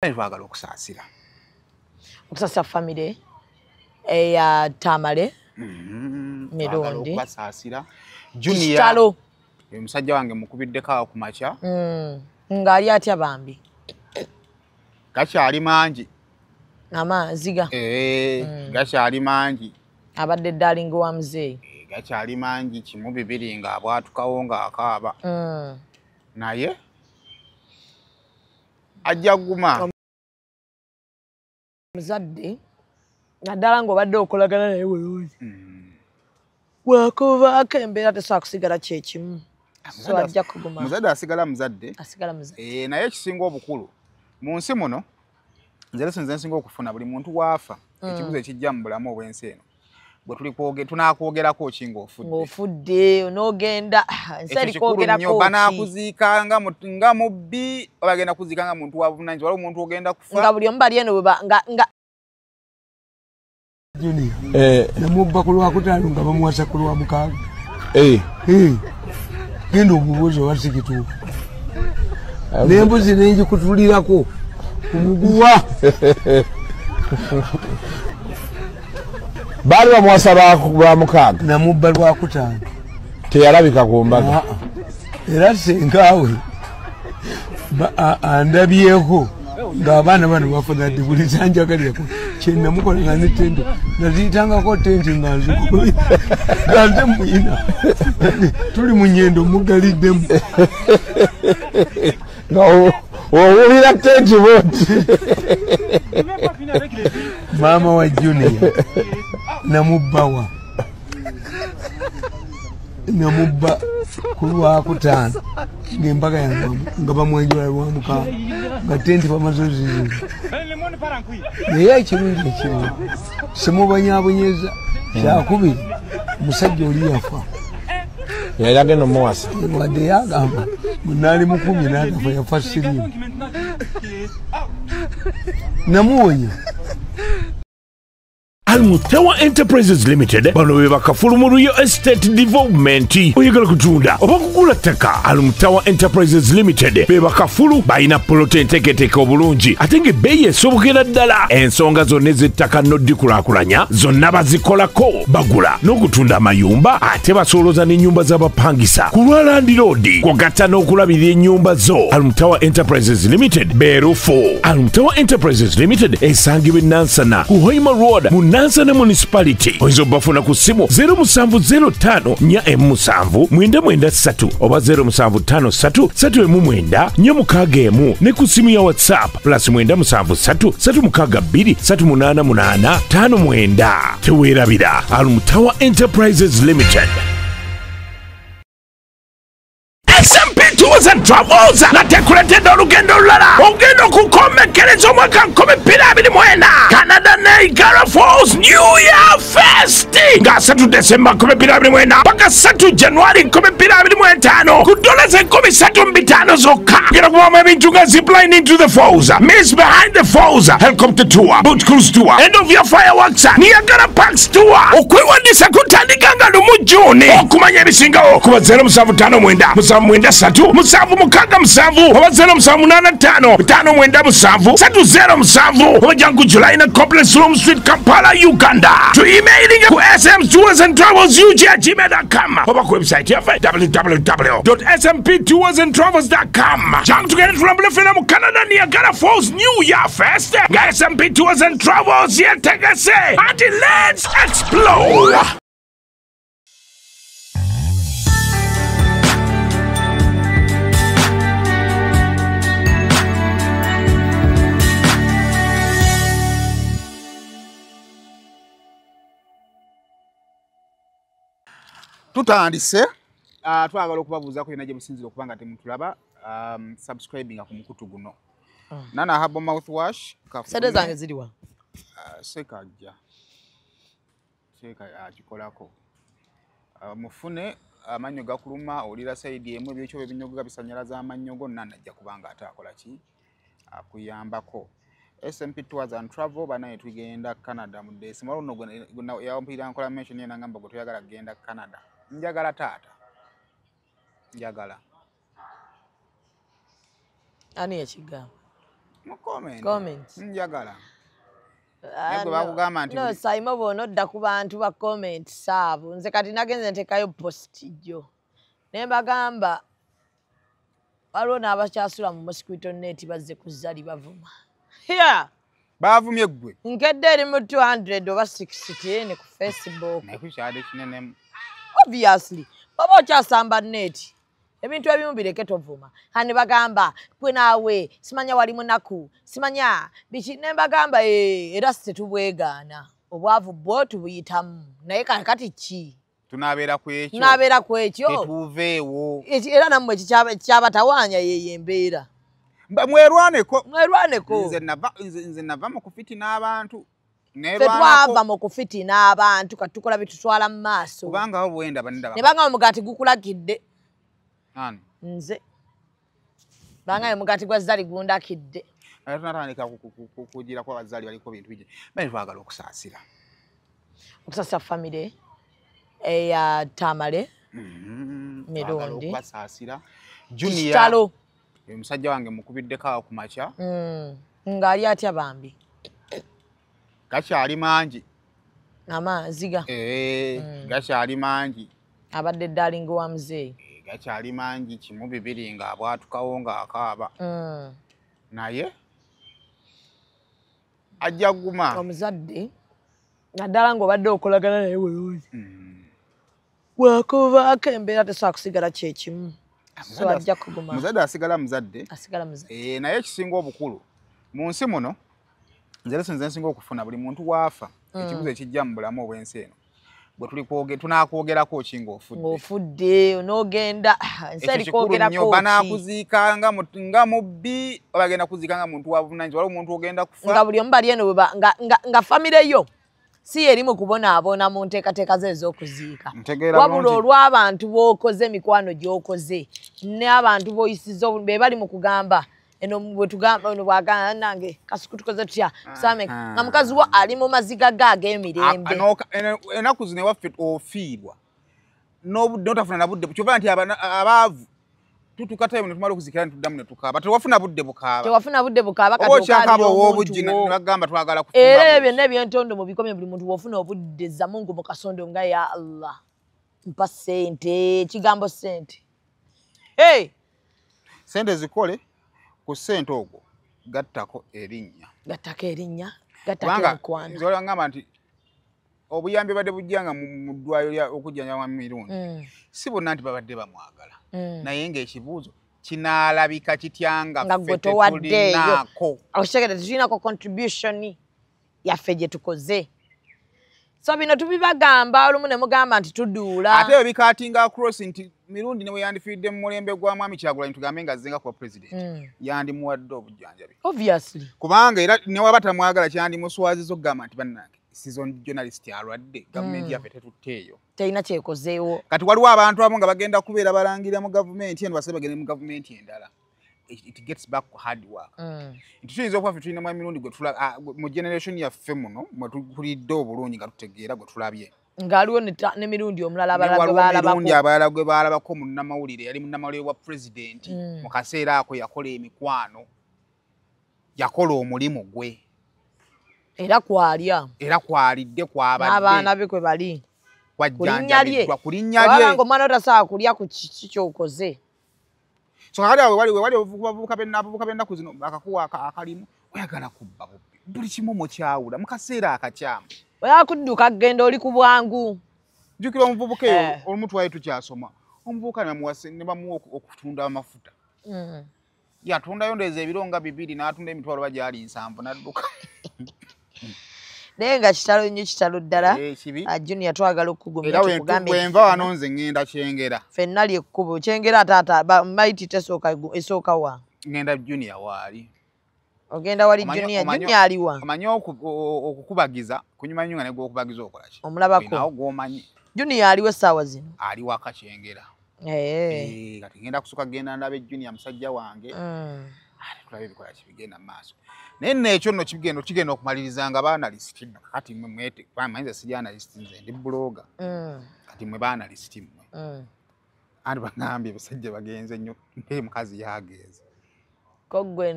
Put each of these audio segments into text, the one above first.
Twagala okusaasira. Okusaasira family eya Tamale. Mirundi. Okusaasira. Junior. Omusajja wange mukubiddeko awo ku makya. Ngali atya bambi. Gakyali mangi. Amaziga. Gakyali mangi. Abadde darling wa mzee. Gakyali mangi kimu bibiri nga abwatukawo nga akaaba. Naye ajja guma. Muzadde naddala ng'obadde okolagana naye bulungi. Bwakuvaako embeera tesobola kusigala kyekimu. So ajja kuguma. Muzadde asigala muzadde. Asigala muzadde. Naye ekisinga obukulu mu nsi muno nze sinze nsinga okufuna buli muntu waafa ekibuzo ekijja mu bulamu obw'ensi eno. Bwe tuli tunakwogerako ki ng'ofudde. Ng'ofudde onoogenda nsali kwogerako banaakuziika nga mubbi bagenda kuziika nga muntu wabuvunaanyizibwa waliwo omuntu ogenda kufa. Nga buli omu bali eno nga namubba ku Lwakutaano nga bamuwasa ku Lwamukaaga. Genda omubuuza oba si kituufu. N'embuzi n'engikutulirako ku muguwa. Baali bamuwasa Lwamukaaga. Namubba Lwakutaano. Teyalabika ku mbaga. Era senkaawe andabyeko ng'abaana bano bafuna ddi buli zanjagalirako kye namukola nga ne tendo naziyitangako tenti nga nze muyina tuli mu nnyendo mugaliddemu nga owulira tenti boti. Maama wa Junior namubbawa namubba ku Lwakutaano ng'embaga yange nga bamwenjola Lwamukaaga nga tenti bamaze oziziza. Naye ekirungi ekimu simubanyabonyeza kyakubiri musajja oli yafa. Yali agenda omuwasa. Wadde yagamba munaali mukumi n'agafa yafa siriimu. Namuwonya. Almutawa Enterprises Limited bano be bakafulu mu Real Estate Development. Oyagala kutunda oba kugula ttaka, Almutawa Enterprises Limited be bakafulu balina polote enteeketeeke obulungi ate ng'ebbeeyi esobokera ddala. Ensonga zonna ez'ettaka n'oddikulaakulanya zonna bazikolako. Bagula n'okutunda amayumba ate basooloza n'ennyumba z'abapangisa ku lwa Land Road kw'ogatta n'okulabirira ennyumba zo. Almutawa Enterprises Limited beerufu. Almutawa Enterprises Limited esangibwa e Nansana ku Hoima Road mu Nansana Municipality. Oyinza obbafuna ku ssimu 0705 479 oba 0753 319 ne ku ssimu ya WhatsApp +973 362 388 59. Teweerabira Almutawa Enterprises Limited. SMP Tours and Travels nateekuletedde olugendo olulala ogenda okukomekkereza omwaka 2024 Canada Niagara Falls New Year Fest nga 3 December 2024 paka 3 January 2025 ku $3,500 zokka. Genda kubamu ebintu nga zipline into the falls, Miss Behind the Falls, helicopter tour, boat cruise tour, end of year fireworks, Niagara Parks tour. Okwewandiisa kutandika nga lumu June. Okumanya ebisingawo kuba 0759 7 musanvu mukaga musanvu oba 0785 597 307 oba jangu July na Complex Room Street Kampala Uganda. To emailing ku smtoursandtravels@gmail.com oba ku website yaffe www.smptoursandtravels.com. Jangu tugende tulambule ffena mu Canada Niagara Falls New Year Fest nga SMP Tours and Travels yetegese ati let's explore. Tutandise twagala okubabuuzaako yonna gye musinzira okuba nga temutulaba subscribinga ku mukutu guno. Nana Herbal Mouthwash sede zange ziriwa sekajja akikolako mufune amannyo gakuluma olira sayidi emu ebyekyo ebinyogoga bisanyalaza amannyo gonna najja kubanga ate akola ki akuyambako. SMP Tours and Travel banaye tugenda Canada mu December ono yampira nkola mention yena ngamba gwe tuyagala kugenda Canada. Njagala taata. Njagala. Ani ekigamba. Comment. Njagala. Nego bakugamba nti no Saimo bono odda ku bantu ba comment saabo nze kati nagenze ntekayo post jo ne bagamba waliwo n'abakyasula mu mosquito net bazze ku zali bavuma bavumye gwe nkedde eri mu 200 oba 60 ne ku Facebook naye kukyade kinene obviously baba okyasamba net ebintu ebimu bireke tovuma hani bagamba gwe naawe simanya wali munaku simanya biki ne bagamba era situbwegaana obwavu bwo tubuyitamu naye kati ki tunabeera ku ekyo nabeera ku ekyo tetuveewo era nammwe kyabatawaanya yeyo embeera mwerwaneko nze nava mu kufitina abantu twava mu kufitina abantu kati tukola bitutwala mu maaso kubanga awo bwenda banenda ne banga omugati gukulagidde ani nze banga omugati gwa zali gundakidde tunatandika kugira kwa bazali baliko bintu bije bali twagala okusaasira famire eya Tamale mirundi okubasaasira Junior omusajja wange mukubiddeko ku macha ng'ali atya bambi gakyali mangi amaziga gakyali mangi abadde darling wa muzeeyi gakyali mangi kimu bibiri ng'abwatukawo ng'akaaba naye ajja guma omuzadde naddala ng'obadde okolagana naye bulungi wakuvaako embeera tesobola kusigala kyekimu so ajja kuguma muzadde asigala muzadde naye ekisinga obukulu mu nsi muno nze nsinga okufuna buli muntu waafa ekibuzo ekijja mu bulamu obw'ensi eno bwe tuli tunakwogerako ki ng'ofudde onoogenda nsi eri kwogerako banaakuziika nga mubbi bagenda kuziika nga muntu wabuvunaanyizibwa waliwo omuntu ogenda kufa nga buli omu bali eno nga famire yo si yeri mu kubonaabona mu nteekateeka ze ez'okuziika wabula olw'abantu b'okoze emikwano gy'okoze n'abantu b'oyisiza be bali mu kugamba eno bwe tugamba ono bwagamba nange kasuku tukoze tutya tusame nga mukazi wo ali mu maziga ge ag'emirembe enaku zino ewaffe ofiirwa n'otafuna na budde kyova nti abaavu tutuka time netumala okuzikira netuddamu netukaaba tewafuna budde bukaaba kati okyakaaba ow'obujji nebagamba twagala kufumba era ebyo byonna ebyentondo mu bikomye buli muntu wofuna obudde za Mungu mu kasondo nga ya Allah mpa sente ekigambo sente sente zikole ku sente ogwo gattako erinnya gattako emikwano nze ngamba nti obuyambi badde bujjanga mu ddwaliro okujjanjaba mirundi si bonna nti babadde bamwagala naye ng'ekibuuzo kinaalabika kityanga ffe tetulinaako okutegera tetulinako contribution yaffe gye tukoze so bino tubibagamba olumu ne mugamba nti tuduula ate ebikaatinga across nti mirundi ne bwe yandifiiridde mu mulembe gwa mwami Kyagulanyi tugambe nga azzenga kuba president yandimuwadde obujjanjabi obviously kubanga era ne waba tamwagala kyandimuswaziza okugamba nti bannange season journalist alwadde gavumenti yaffe tetutteeyo terina kyekozeewo kati waliwo abantu abo nga bagenda kubeera balangirira mu gavumenti eno base bagende mu gavumenti endala it gets back to hard work nti tuyinza okuba ffe tulinamu emirundi mu generation yaffe muno mwe tukulidde obulungi nga tutegeera gwe tulabye ng'aliwo n'emirundi omulala abalala gwe baalabako munnamawulire yali munnamawulire wa pulezidenti mu kaseera ako yakola emikwano yakola omulimu gwe era kwalidde kwabadde n'abaana be kwe bali ku linnya lye ng'omwana otasobola kulya ku kiki ky'okoze so kakati awo wali abavubuka b'ennaku zino akakuwa akalimu oyagala kubba bubbi buli kimu mukyawula mu kaseera akakyamu oyagala kudduka kugenda oli ku bwangu jjukira omuvubuka eyo olumu twali tukyasoma omuvubuka ne bamuwa okutunda amafuta yatundayo ndeeza ebiro nga 2 n'atunda emitwalo bagyali 7 n'adduka naye nga kitalo nnyo kitalo ddala Junior twagala okugumya tukugambe bwenva wano nze ngenda Kyengera ffenna lyekkubo Kyengera taata maiti esooka wa ngenda Junior waali ogenda wali Junior aliwa omanyi okukubagiza kunyuma nnyo nga ne gw'okubagiza okola ki omulabako nawo gw'omanyi Junior aliwo essaawa zino ali waka Kyengera kati ngenda kusooka genda ndabe Junior musajja wange tulabe ebikola kibigenda mu maaso naye nekyo nno kigenda okumaliriza nga baanalisiti kati mmwe mwete manyiza si janalisiti nze ndi buloga kati mmwe baanalisiti mmwe andi bagambye basajja bagenze nnyo mukazi yagenze Kogwe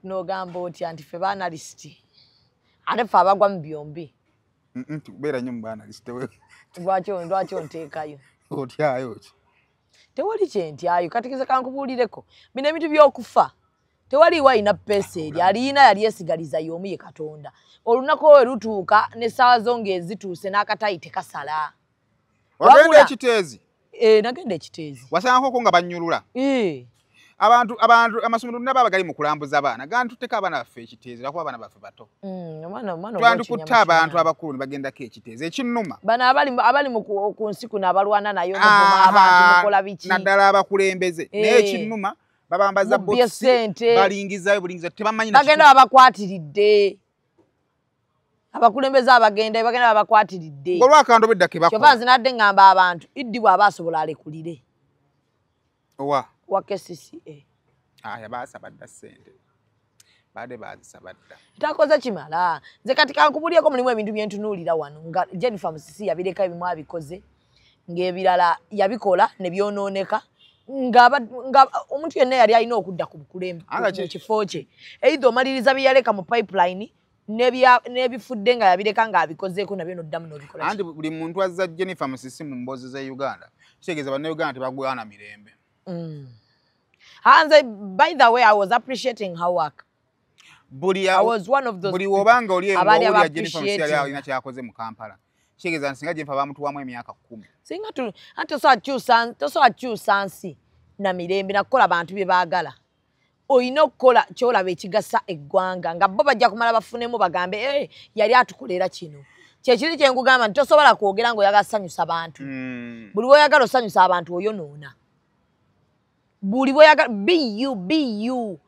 no gambo otya nti fe banalist. Ate fe abagwa mu byombi. Tubeera nnyo mu banalist we. Lwaki onteekayo? Otyayo ki? Tewali kyentyayo katikiza kankubuulireko. Bino ebintu by'okufa. Tewali wayina pesa eri alina yali yesigaliza y'omu ye Katonda. Olunaku we lutuuka n'essaawa zo ng'ezituuse n'akatayi tekasala. Wagenda ekiteezi? Nagenda ekiteezi. Wasangako nga bannyulula? Abantu amasomero nabo abagali mu kulambuza abaana gantuteka abaana baffe ekiteezi lwakuba abaana baffe bato. Twandikutte abantu abakulu ne bagendako ekiteezi ekinnuma. Bano abali ku nsi kuno abalwana nayo muvuma abantu mukola biki? Naddala abakulembeze naye ekinnuma babambaza botsi balingizayo bulingiza tebamanyi bagenda babakwatiridde. Abakulembeze bagenda babakwatiridde. Olwakando bedda ke bakola. Kyova nzinadde ngamba abantu iddi bw'aba asobola alekulire. Wa KCCA. Yabasabadda ssente. Bade bazisabadda. Takoze kimala. Nze kati kankubulyeko mulimu ebintu bye ntunuulira wano nga Jennifer Musisi yabireka ebimu abikoze ng'ebirala yabikola ne byonooneka nga omuntu yenna yali alina okudda ku bukulembe mu kifo kye. Either omaliriza bye yaleka mu pipeline n'ebifudde nga yabireka ng'abikozeeko nabyo n'oddamu n'obikola. Anti buli muntu azza Jennifer Musisi mu mboozi za Uganda kitegeeza bannayuganda tebagwana mirembe. Hanze, by the way, I was appreciating her work. I was one of those. Buli wobanga oli ya Jennifer Musisi yali alina kyakoze mu Kampala. Kitegeeza nsinga Jennifer bamutuwamu emyaka 10. Singa tu toso akyusa nsi na mirembe nakukola abantu bye baagala. Oyina okukola kyolaba ekigasa eggwanga nga bo bajja kumala bafunemu bagambe yali atukolera kino. Kyekiri kye nkugamba nti tosobola kwogera ng'oyagala kusanyusa abantu. Buli w'oyagala osanyusa abantu oyonoona. Buli w'oyagala be you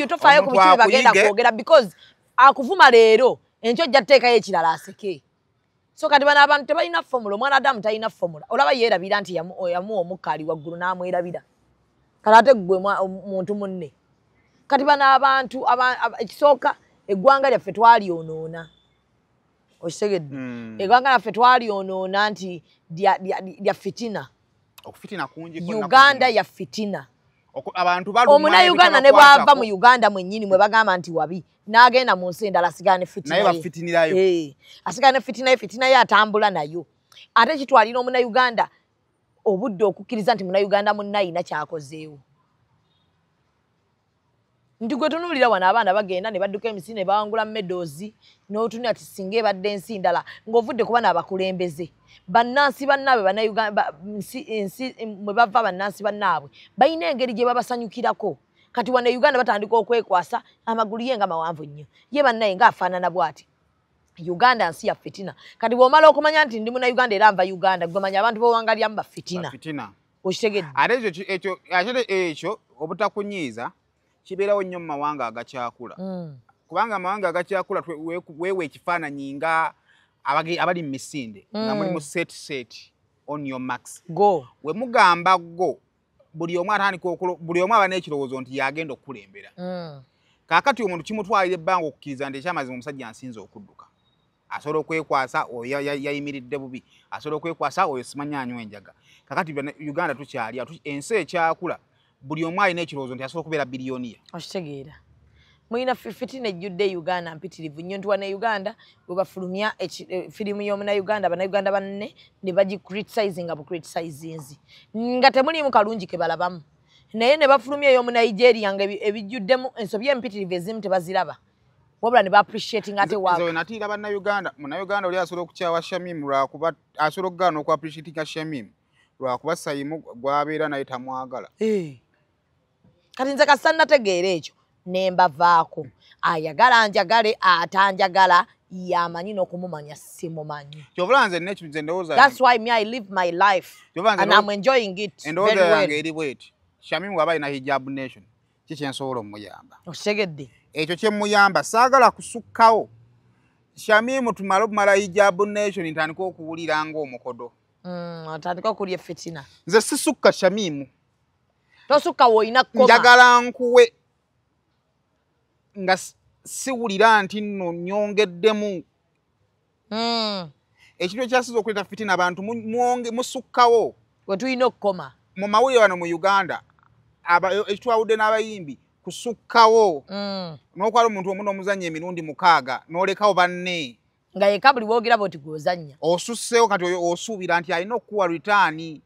tofaayo ku bikibi bagenda kwogera because akuvuma leero enkyo ojja tuteekayo ekirala aseke. So kati bano abantu tebalina formula, omwana Adamu talina formula. Olaba yeerabira nti yamuwa omukka ali waggulu n'amwerabira. Kati ate ggwe muntu munne. Kati bano abantu ekisooka eggwanga lyaffe twalyonoona. Okitegedde? Eggwanga lyaffe twalyonoona nti lya fitina. Okufitina kungi Uganda ya fitina. Abantu baluma Omunayuganda ne bwava mu Uganda mwennyini mwe bagamba nti wabi n'agenda mu nsi endala asigala ne fitina. Naye bafitinirayo. Asigala ne fitina ye atambula nayo. Ate kitwalira Omunayuganda obudde okukkiriza nti Munayuganda munna ayina kyakozeewo. Nti gwe tunuulira wano abaana bagenda ne badduka emisi ne bawangula medals n'otunula ati singa ebadde ensi ndala ng'ovudde kuba n'abakulembeze. Bannansi bannaabwe bannayuganda ensi mwe bava bannansi bannaabwe balina engeri gye babasanyukirako. Kati wano Uganda batandika okwekwasa amagulu ye nga mawanvu nnyo. Ye bannaye ng'afaanana bw'ati. Uganda nsi ya fitina. Kati bw'omala okumanya nti ndi Munnayuganda era nva Uganda gwe manya abantu b'owangalyamu bafitina. Okitegedde? Ate ekyo obutakunyiiza kibeerawo nnyo mu mawanga agakyakula. Kubanga amawanga agakyakula weewe ekifaananyi nga abali mu misinde nga mulimu set on your marks. Go. We mugamba go buli omu atandika buli omu aba n'ekirowoozo nti yagenda okukulembera. Kaakati omuntu kimutwalira ebbanga okukkiriza nti ekyamazima omusajja nsinze okudduka. Asobola okwekwasa oyo yayimiridde bubi. Asobola okwekwasa oyo simanyi anywa enjaga. Kaakati Uganda tukyali ensi ekyakula buli omu alina ekirowoozo nti asobola okubeera biliyoniya. Okitegeera. Mulina fitina ejjudde Uganda mpitirivu nnyo nti wane Uganda bwe bafulumya firimu y'Omunnayuganda Bannayuganda banne ne bagicriticize nga bucriticizinzi nga temuliimu kalungi ke balabamu. Naye ne bafulumya ey'Omunnigeria nga ebijjuddemu ensobi empitirivu ezimu tebaziraba. Wabula ne ba-appreciating ate waabwe. Nze natiira Bannayuganda, Munnayuganda oli asobola okukyawa Shamim lwakuba asobola okugaana okwa-appreciatinga Shamim lwakuba Sayimu gw'abeera naye tamwagala. Kati nze kasannategeera ekyo. Nembavaako ayagala njagale atanjagala yamanyi n'okumumanya simumanyi. Kyovula nze n'ekintu ndowooza. That's why me I live my life and I'm enjoying it very well. Endowooza yange eri bweti. Shamim waba ina hijab nation. Kiki nsobola omuyamba. Okitegedde? Ekyo kye muyamba saagala kusukkawo. Shamim tumale okumala hijab nation ntandika okuwulira ng'omukodo. Atandika okulya fitina. Nze sisukka Shamim. Tosukka woyina kkoma. Njagala nkuwe nga siwulira nti nno nyongeddemu. Ekintu ekyasiza okuleeta fitina abantu musukkawo. Gwe tulina okukoma. Mu mawulire wano mu Uganda ekitwawudde n'abayimbi kusukkawo n'okwala omuntu omu n'omuzannya emirundi 6 n'olekawo banne nga yeka buli boogera boti gwozannya osusseewo kati oyo osuubira nti alina okukuwa ritaani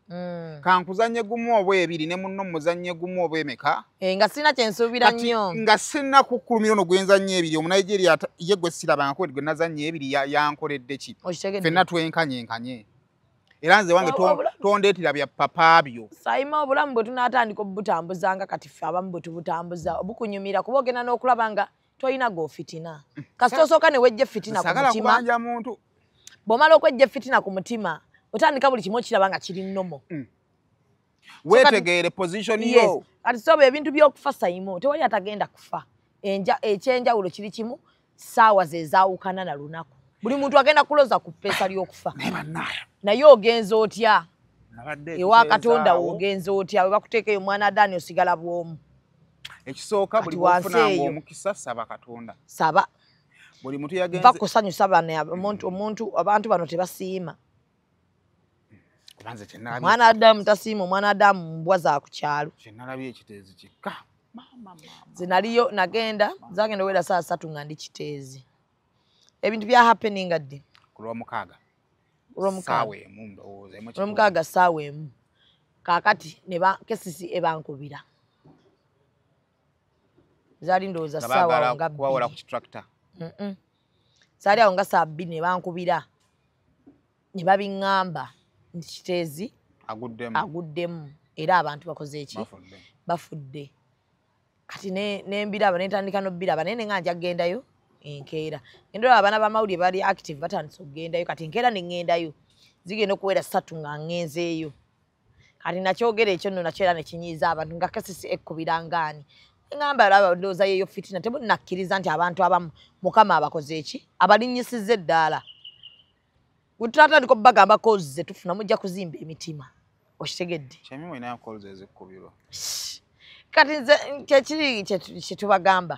kankuzanye gumu oba 2 ne munno muzanye gumu oba emeka nga sina kyensuubira nnyo nga sina kukkulumira ono gwenzanye 2 omunigeria ye gwe sirabangako gwe nazanye 2 yankoledde ki ffenna twenkanye era nze wange tondeetera bya papa byo sayima obulamu bwe tunaatandika obutambuzanga kati ffe abamu bwe tubutambuza obukunyumira kuba ogenda n'okulaba nga toyina goofitina kasita osooka ne wejja fitina ku mutima bw'omala okwejja fitina ku mutima otandika buli kimu okiraba nga kiri nnomo weetegeere position yo kati soba ebintu by'okufa sayimo tewali atagenda kufa ekyenjawulo kiri kimu ssaawa ze zaawukana na lunaku buli muntu agenda kuloza ku ppeesa ly'okufa naye ogenza otya ewa katonda ogenza otya we bakuteekayo omwana adaani osigala bw'omu ekisooka buli bwofunanga omukisa saba katonda saba buli muntu yagenze va kusanyusa omuntu abantu bano tebasiima omwana adamu tasiima omwana adamu mbwa za ku kyalo kyenalabye ekiteezi kikka zinaliyo nagenda zagenda owera saa 3 nga ndi kiteezi ebintu bya happening adde kulwomukaaga saawa emu kaakati kesisi ebankubira zali ndowooza ssaawa nga kubawola ku kitractor zaali awo nga saa 2 ne bankubira ne babiŋŋamba nti kiteezi aguddemu era abantu bakoze eki bafudde kati nembiraba netandika nobbiraba naye nenga nja kugendayo enkeera endoola abaana bamawulire bali active batandise okugendayo kati enkeera neŋŋendayo zigenda okuwera 3 nga ŋŋenzeeyo kati nakyogera ekyo nno nakyo era nekinyiiza abantu nga kasisi ekkubira ngaani ngamba laba ndowooza yeeyo fitina temunakkiriza nti abantu abamu mukama abakoze eki abalinyisizza eddaala bwetutandika obbagamba kozi ze tufuna mujja kuzimba emitima okitegedde kati nze kyekiri kyetubagamba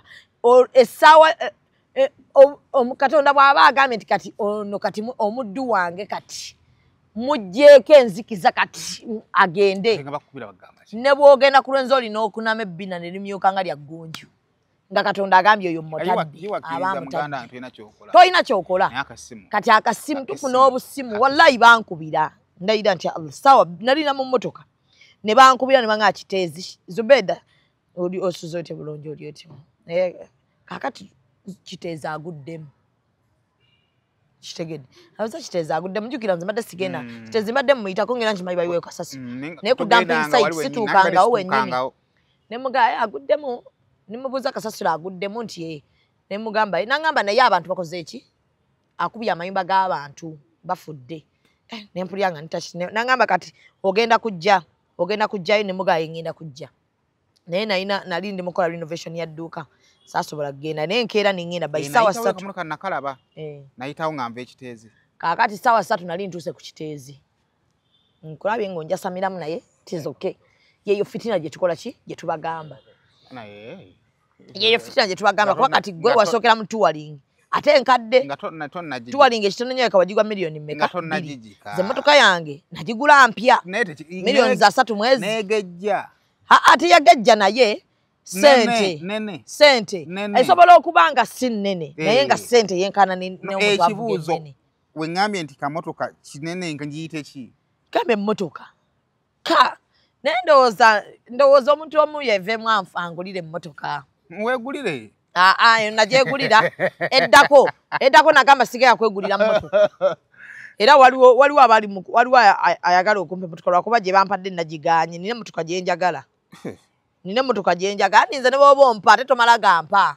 essaawa katonda bw'aba agambye nti kati ono kati omuddu wange kati mugjeeko enzikiza kati agende ne bwogenda ku lwenzi olina okunama ebbina ne limyuka nga lya ggunju nga katonda agambye oyo mutadde tolina kyokola kati akasimu tufuna obusimu wallahi bankubira ndayira nti sawa nalina mu mmotoka ne bankubira ne banga kiteezi Zubeda oli osuze otya bulungi oli otya kakati kiteezi aguddemu kitegedde abaza kiteezi aguddemu njukira nze mbadde sigenda kiteezi mbadde muyitako ngera nkimanyi bayiweyo kasasi naye ku dumping site situukangawo wennyini ne mugaya aguddemu ne mubuuza kasasiro aguddemu nti ne mugamba nangamba naye abantu bakoze eki akubye amayumba g'abantu bafudde ne mpulya nga nangamba kati ogenda kujjayo ne mugaya ngenda kujja naye nali ndi mukola renovation ya dduuka saasobola kugenda naye enkeera nengenda by ssaawa 3 nakalaba nayitawo nga nva ekiteezi kaakati ssaawa 3 nali ntuuse ku kiteezi nkulabye ng'onjasamiramu naye tizoke yeeyo fitina gye tukola ki gye tubagamba yeeyo fitina gye tubagamba kuba kati gwe wasookera mu touring ate enkadde touring ekitono nnyo ekawagigwa miliyoni mmeka ze emmotoka yange nagigula mpya miliyoni za 3 mwezi ate yagajja naye sente esobola okuba nga si nnene naye nga sente yenkana ekibuuzo weŋŋambye nti kamotoka kinene ngiyite ki gambe emmotoka naye ndowooza omuntu omu yeveemu angulire emmotoka weegulire nagyegulira eddako nagamba sigaya kwegulira mmotoka era waliwo ayagala okumpa emmotoka lwakuba gye bampadde nagiganye nina emmotoka gyenjagala ninze ne bwoba ompa ate tomala gampa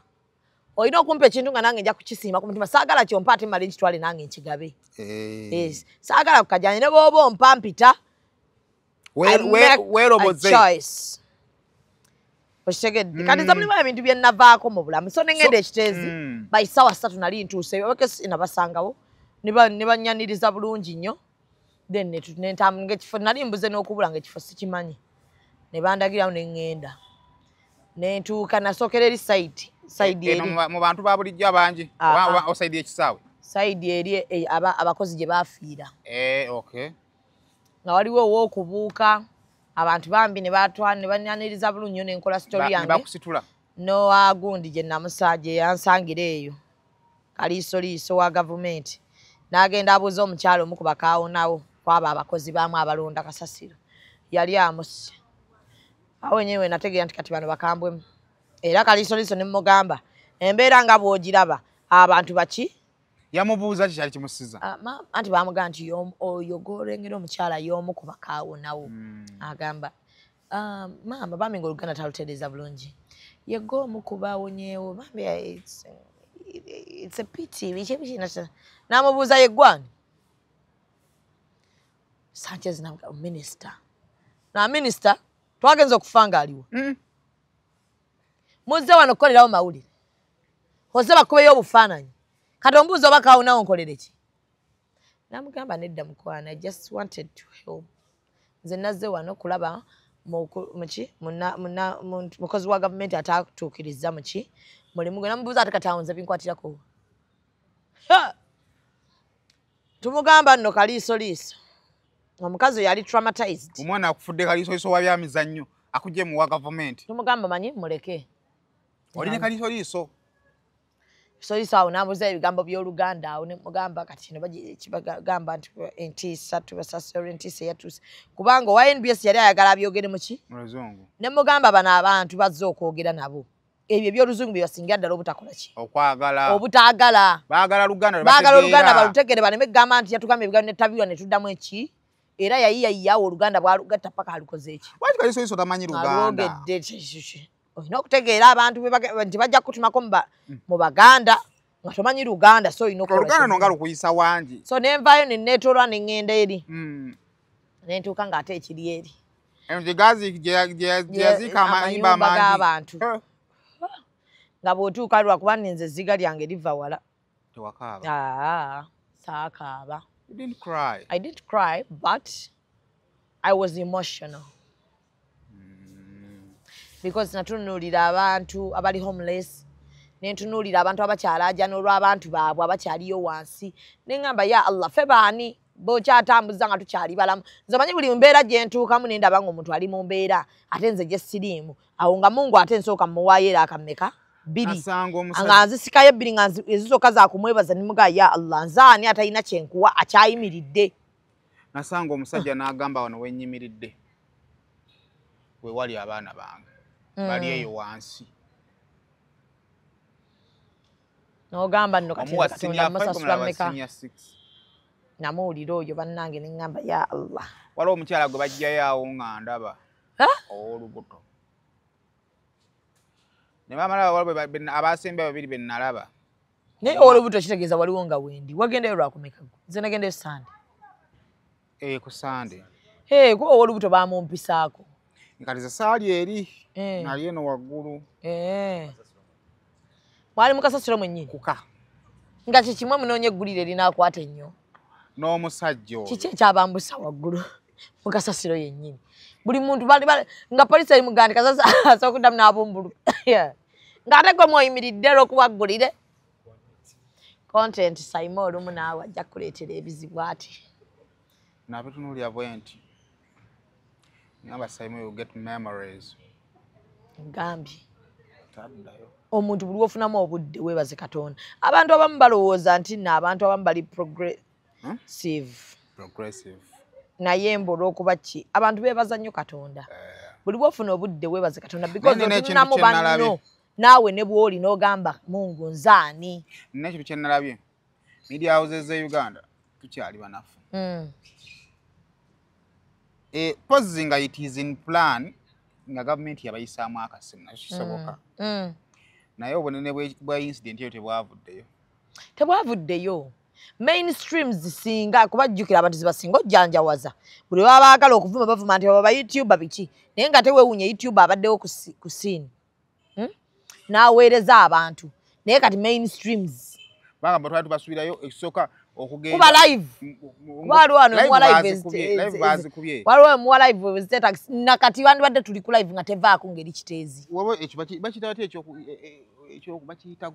olina okumpa ekintu nga nange nja kukisiima ku mutima saagala kyompa ate mmale nkitwale nange nkigabe saagala kukajanye ne bwoba ompa mpita okitegedde kati nze mulimu ebintu bye navaako mu bulamu so nengenda ekiteezi by ssaawa 3 nali ntuuseyo abakesi nabasangawo ne bannyaniriza bulungi nnyo then nentambula ng'ekifo nali mbuze n'okubula ng'ekifo sikimanyi ne bandagirawo ne ŋŋenda nentuuka nasookera eri sayidi eri mu bantu ba bulijjo abangi osayidi ekisaawe sayidi eri abakozi gye baafiira okay nga waliwo ow'okubuuka abantu bambi ne bannyaniriza bulungi nnyo nenkola sitori yange no agundi gye namusaaje yansangira eyo kaliisoliiso wa gavumenti n'agenda abuuza omukyalo omu ku bakaawonawo kwaba abakozi baamu abalonda kasasiro yali amusse awo wenyewe nategeera nti kati bano bakambwemu era kaliisoliiso ne mugamba embeera nga bw'ogiraba abantu baki yamubuuza kikyali kimusiza anti bamugamba nti oyo gw'olengera omukyala y'omu ku bakaawonawo agamba maama bambi nga oluganda talutereeza bulungi yegga omu ku baawonyeewo bambi it's a pity biki n'amubuuza yeggwani Sanchez namuga minisita na minisita twagenza okufa ng'aliwo muzze wano okukolerawo mawulire oze bakubeyo obufaananyi kati ombuuza oba kaawonawo nkolere ki namugamba nedda mukwana I just wanted to help nze nazze wano kulaba mukozi wa gavumenti atatuukiriza muki mulimu gwe namubuuza ate kati awonze binkwatirako tumugamba nno kaliisoliiso omukazi yali traumatized omwana akufudde kaliisoliiso wa byamizannyo akujje muwa gavumenti tumugamba manyi muleke oline kaliisoliiso soliiso awo n'abuuza ebigambo by'oluganda awo ne mugamba kati kino kibagamba nti entiisa tubasasira entiisa eyatuuse kubanga owa NBS yali ayagala abyogere muki muluzungu ne mugamba bano abantu bazze okwogera nabo ebyo eby'oluzungu bye basingira ddala obutakola ki okwagala obutaagala baagala luganda balutegere baleme kugamba nti yatugamba ebigambo netabiwa ne tuddamu eki era yayiyayiyawo oluganda bwalugatta paka alukoze eki lwaki kaliisoliiso tamanyi luganda alwogedde olina okutegeera abantu nti bajja kutumako mu baganda nga tomanyi luganda so olina oluganda nonga lukuyisa wangi so nenvaayo nenneetoolwa neŋŋenda eri nentuuka ng'ate ekiri eri gyeyaziika amayumba g'abantu nga bw'otuuka lwakuba ninze ezziga lyange liva wala saakaaba I didn't cry but I was emotional because natunuulira abantu abali homeless nentunuulira abantu abakyalaaja n'olw'abantu baabwe abakyaliyo wansi neŋŋamba ya Allah ffe baani bw'okyatambuza nga tukyali balamu nze omanyi buli mbeera gye ntuukamu ne ndaba nga omuntu ali mu mbeera ate nze gye siriimu awo nga Mungu ate nsooka mmuwaayo era akammeka 2 nga nzisikayo 2 nga ezisooka zaakumwebaza nemugaa ya Allah nze ani atalina kyenkuwa akyayimiridde nasanga omusajja n'agamba wano wennyimiridde we wali abaana bange bali eyo wansi n'ogamba nno kati Katonda musasula mmeka namuwulira oyo bannange ne ŋŋamba ya Allah waliwo omukyala gwe bajjayo awo nga ndaba ow'olubuto ne bamala abasembe babiri be nalaba naye ow'olubuto kitegeeza waliwo nga wendi wagendayo lwakumeka nze nagendayo Sande ku Sande kuba ow'olubuto bamumpisaako kati ze saali eri nali eno waggulu mwali mukasasiro mwennyini kuka nga kikimwe munoonye eggulire erinaakwata ennyo n'omusajja oyo kiki ekyabambusa waggulu mukasasiro yennyini buli muntu nga poliisi eri mugandi kasasa okuddamu n'abumbulu ng'ate gwe mwoyimiridde lw'okubaggulire content sayima olumu naawe ajja kuleetera ebizibu ati nabetunuulira bwe nti ngamba sayima you get memories ngambye omuntu buli wofunamu obudde weebaze Katonda abantu abamu balowooza nti nno abantu abamu bali progressive naye mbu olw'okuba ki abantu beebaza nnyo Katonda buli bwofuna obudde weebaze Katonda because otunamu banno naawe ne bw'oli n'ogamba Mungu nzaani nina ekintu kye nalabye media houses e Uganda tukyali banafu pozi nga it is in plan nga gavumenti yabayisaamu akasimu nakyo kisoboka naye obunene bwa incident eyo tebwavuddeyo mainstreams zisinga kubajjukira abantu zibasinga ojjanjawaza buli baba baagala okuvuma bavuma nti baba YouTuber biki naye nga teweewunya YouTuber abaddewo ku scene n'aweereza abantu naye kati mainstreams bagamba twali tubasuubirayo ekisooka okugenda kuba live waliwo wano muwa live wezitax nakati wandibadde tuli ku live nga tevaako ngeri kiteezi bakiyita bati ekyo bakiyita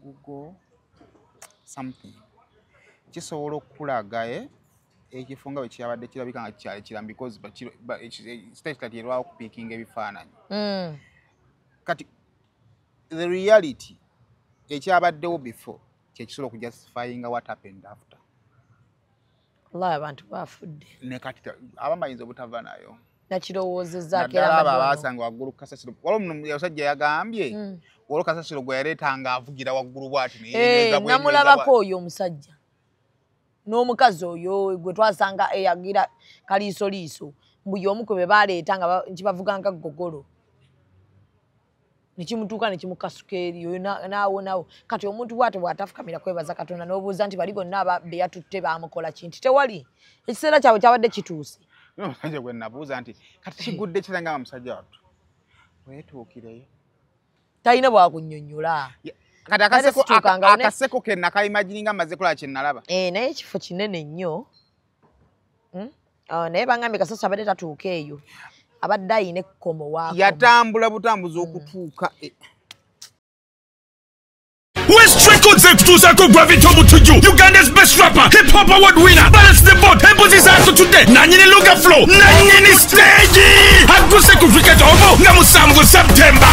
Google something kisobola okulaga ekifo nga bwe kyabadde kirabika nga kikyali kiramu because state kati erwawo okupiikinga ebifaananyi kati the reality ekyabaddewo before kyekisobola okujustifyinga what happened after. Allah abantu bafudde. Ne kati abamayinza obutava nayo. Nakirowoozezzaako era aba basanga waggulu kasasiro. Waliwo yasajja yagambye waliwo kasasiro gwe yaleetanga avugira waggulu bw'ati ne namulabako oyo omusajja n'omukazi oyo gwe twasanga eyagira kaliisoliiso buli omu kwe be baleeta nga kibavuga nga ggogolo nekimutuuka nekimukasuka eri oyo naawonawo kati omuntu bw'ate bw'atafukamira kwebaza Katonda n'obuuza nti bali bonna be yatutte baamukola kinti tewali ekiseera kyabwe kyabadde kituuse. Omusajja gwe nabuuza nti kati kigudde kiranga omusajja wattu weetuukireyo talina bwakunnyonnyola kati akaseko ke nakayimagininga amaze kulaba kye nalaba naye ekifo kinene nnyo naye bangambye Kasasa abadde tatuuka eyo abadde ayina ekkomo waako yatambula butambuzi okutuuka West Records ekutuusaako Gravito Mutuju, Uganda's best rapper, hip hop award winner, balance the boat, embuzi zaako today, nanyini Luga Flow, nanyini stage, aguse ku cricket obo, nga musanvu September.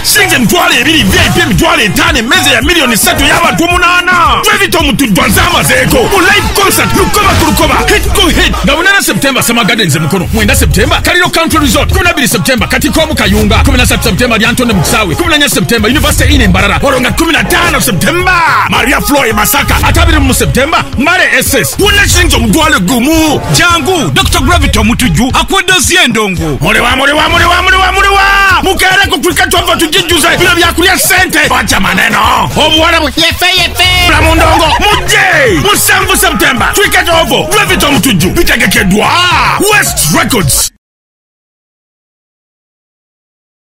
Singe mitwalo ebiri VIP mitwalo etaano emmeza ya miliyoni 3 y'abantu 8. Gravito Mutuju azamazeeko mu live concert lukoba ku lukoba hit go hit nga 8 September Summer Gardens Mukono, 9 September Kaliro Country Resort, 12 September Katikomu Kayunga, 17 September Lyantonde Mukisawe, 14 September University ine Mbarara, oronga 15 September Maria Floyd Masaka, atabiri mu September Mare SS, wona shinzo mutwalo gumu jangu Dr. Gravito Mutuju akwedosie ndongo mulewa mukere ku cricket wava tujijuze bino byakulya sente bacha maneno obuwala yefe la mundongo muje musanvu September cricket ovo Gravito Mutuju bitegekedwa West Records.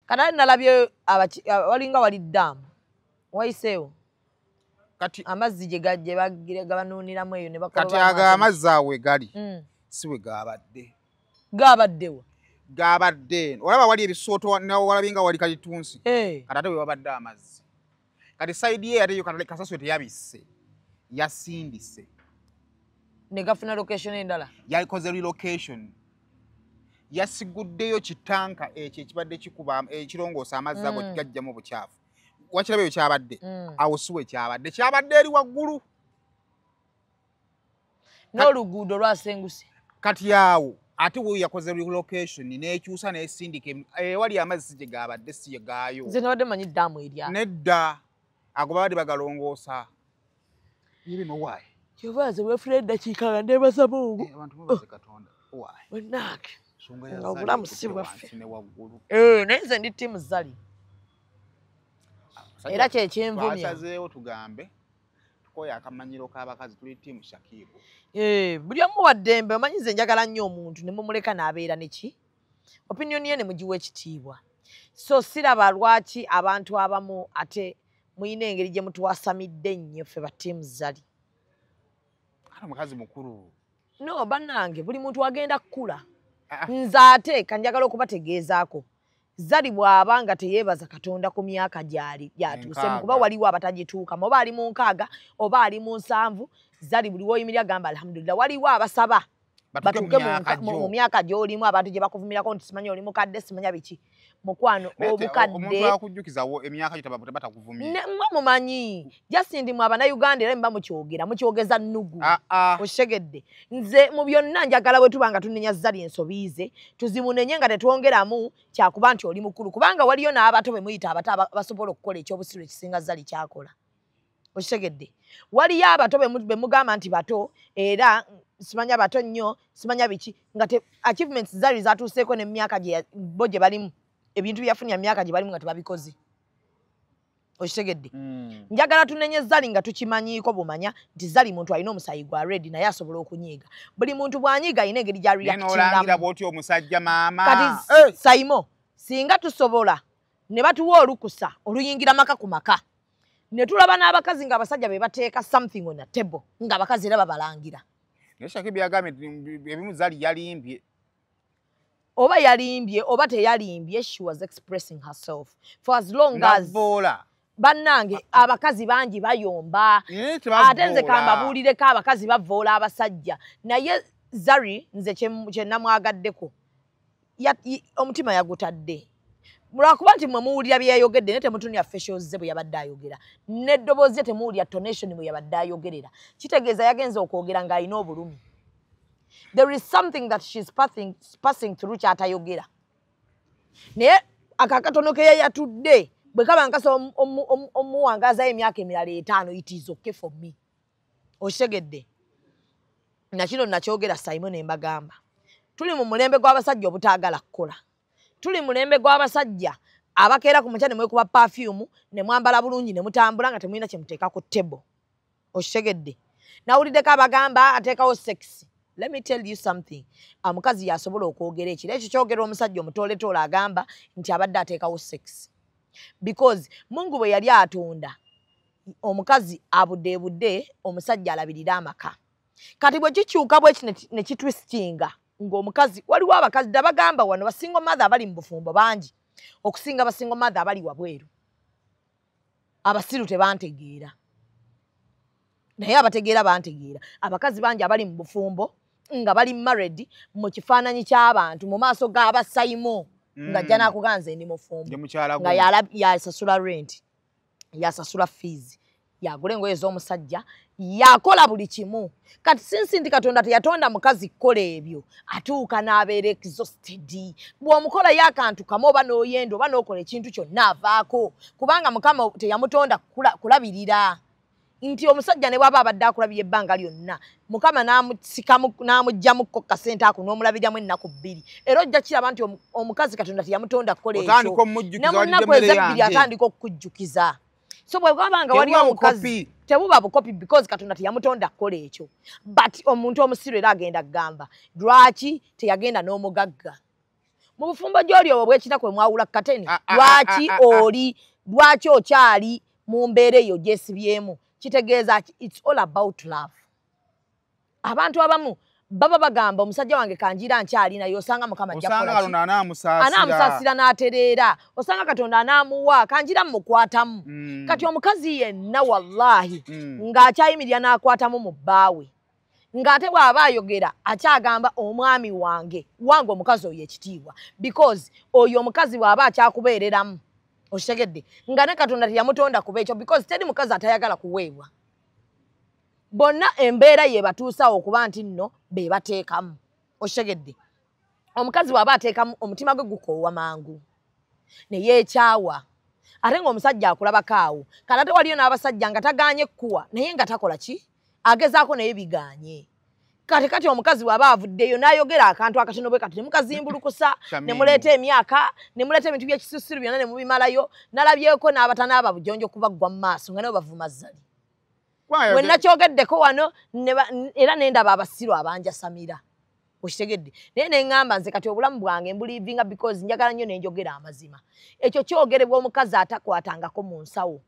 Kanali nalabye walinga wali ddamu wayiseewo kati amazzi gye bagire gabanuuniramu eyo ne bakola kati aga amazzi awe gali siwe gabadde olaba wali ebisooto walabinga wali kalitunsi kati ate we wabadde amazzi kati sayidi ye ate yo Kasasiro teyabisse yasindise ne gafuna location endala yalikoze relocation yasiguddeyo kitanka ekyo ekibadde kikuba ekirongoosa amazzi ago gajjamu obukyafu wakiraba ebyo kyabadde awo siwe kyabadde eri waggulu n'oluguudo lwasenguse kati awo ate we yakoze relocation n'ekyusa n'esindika wali amazzi gye gabadde si ye gaayo nze nabadde manyi ddaamu erya nedda ago babadde bagalongoosa you know why kyobaze weefuna eddakiika nga ndeebaza Mungu abantu mubaze Katonda why wennaake nga obulamu si bwaffe naye nze ndi ttiimu Zali era kyekyenvumya twasazeewo tugambe tukoye akamanyiro k'abakazi tuli ttiimu Shakibu buli omu wa ddembe omanyi nze njagala nnyo omuntu ne mumuleka n'abeera neki opinion ye ne mugiwa ekitiibwa so siraba lwaki abantu abamu ate muyina engeri gye mutuwasamidde nnyo ffe ba ttiimu Zali mukazi mukulu no bannange buli muntu agenda kukula nze ate kanjagala okubategeezaako Zali bw'aba nga teyeebaza Katonda ku myaka gyatuusemu kuba waliwo abatagituukamu oba ali mu 6 oba ali mu 7 Zali buli w'oyimirira gamba alhamdulillah waliwo abasaba batuuke mu myaka gy'olimu abantu gye bakuvumirako nti simanyi oli mukadde simanya biki mukwano obukadde omuntu akujjukiza emyaka gyo batakuvumira mwe mumanyi jasindi mu Abannayuganda era mba mukyogeza nnugu oshegedde nze mu byonna njagala bwe tuba nga tunenya Zali ensobiize tuzimunenye nga tetwongeramu kyakuba nti oli mukulu kubanga waliyo n'abato be muyita abato basobola okukola ekyobusiru ekisinga Zali kyakola oshegedde waliyo abato be mugamba nti bato era simanya bato nnyo simanya biki nga achievements Zali zatuuseeko n'emyaka bo gye balimu ebintu byafunya myaka gye balimu nga tebabikoze okitegedde njagala tunenye Zali nga tukimanyiiko bumanya nti Zali muntu alina omusayi gwa red naye asobola okunyiiga buli muntu bwanyiiga alina engeri gya reactinga bw'oti omusajja maama kati Saimo singa tusobola ne batuwa olukusa oluyingira maka ku maka ne tulaba n'abakazi nga abasajja be bateeka something on a table nga abakazi era babalangira naye Shakibu yagambye ebimu Zali yalimbye oba yalimbye oba teyalimbye she was expressing herself for as long as bannange abakazi bangi bayomba ate nze kambabuulireko abakazi bavoola abasajja naye Zari nze kye namwagaddeko omutima yagutadde Lwakuba nti mwe muwulira bye yayogedde ne temutunya facials ze bwe yabadde ayogera n'eddoboozi lye temuwulira tonation bwe yabadde ayogerera kitegeeza yagenze okwogera ng'alina obulumi. There is something that she's passing through ky'atayogera. Naye akakatono ke yatudde bwe kaba nkasa omuwangaazayo emyaka emirala 5 it is okay for me. Okitegedde? Na kino nakyogera Simon embagamba. Tuli mu mulembe gw'abasajja obutaagala kukola. Tuli mulembe gw'abasajja abakeera ku mutya ne mwekuba perfume ne mwambala bulungi ne mutambula nga temulina kye muteeka ku table. Okitegedde? Nawuliddeko abagamba ateekawo sex. Let me tell you something. Omukazi yasobola okwogera ekiro ekyo kyogera omusajja omutooletoola agamba nti abadde ateekawo sex. Because Mungu bwe yali atonda omukazi abudde omusajja alabirira amaka. Kati bwe kikyuka bwe ne kitwistinga ng'omukazi waliwo abakazi abagamba wano basingo mother abali mu bufumbo bangi okusinga basingo mother abali wabweru. Abasiru tebantegeera. Naye abategeera bantegeera. Abakazi bangi abali mu bufumbo nga bali married mu kifaananyi ky'abantu mu maaso g'abasayimo nga jja nakuganze ndi mufumbo nga yasasula rent yasasula fees yagula engoye z'omusajja yakola buli kimu. Kati sinsi nti Katonda teyatonda mukazi kukola ebyo atuuka n'abeera exhausted. Bw'omukola y'akantu kamu oba n'oyenda oba n'okola ekintu kyonna avaako kubanga Mukama teyamutonda kulabirira. Nti omusajja ne bw'aba abadde akulabira ebbanga lyonna Mukama n'amuggyamukko kasente ako n'omulabiramu ennaku 2 era ojja kiraba nti omukazi Katonda teyamutonda kukola ekyo ne munaku ezebbiri atandika okukujjukiza. So bwe bwabanga wali omukazi tebuba bukopi because Katonda teyamutonda kukola ekyo. But omuntu omusiru era agenda kugamba lwaki teyagenda n'omugagga mu bufumbo gy'oli obwo bw'ekina kwe mwawula kateni lwaki okyali mu mbeera eyo gyesibyemu. Kitegeeza it's all about love. Abantu abamu baba bagamba omusajja wange kanjira nkyali naye osanga Mukama ajja kukola ki? Anaamusaasira n'atereera. Osanga Katonda anaamuwa kanjira mukwatamu. Kati omukazi yenna wallahi ng'akyayimirira n'akwatamu mu bbaawe. Ng'ate bw'aba ayogera akyagamba omwami wange omukazi oyo ekitiibwa because oyo omukazi bw'aba akyakubeereramu. Okitegedde nga ne Katonda teyamutonda kuba ekyo because teri mukazi atayagala kuweebwa. Bonna embeera ye batuusawo okuba nti nno be bateekamu. Okitegedde omukazi bw'aba ateekamu omutima gwe gukoowa mangu ne yeekyawa ate ng'omusajja akulabako awo. Kati ate waliyo n'abasajja nga tagaanye kuwa naye nga takola ki agezaako naye biganye. Kati omukazi bw'aba avuddeyo n'ayogera akantu akatono bwe kati ne mukazimbulukusa ne muleeta emyaka ne muleeta ebintu by'ekisusiru byonna ne mubimalayo nalabyeko n'abatanaaba bujonjo kubaggwa mu maaso nga nabo bavuma zzali. Bwe nakyogeddeko wano era nendaba abasiru abanjasamira. Okitegedde naye ne ŋŋamba nze kati obulamu bwange mbulivinga because njagala nnyo ne njogera amazima. Ekyo kyogerebwa omukazi atakwatangako mu nsawo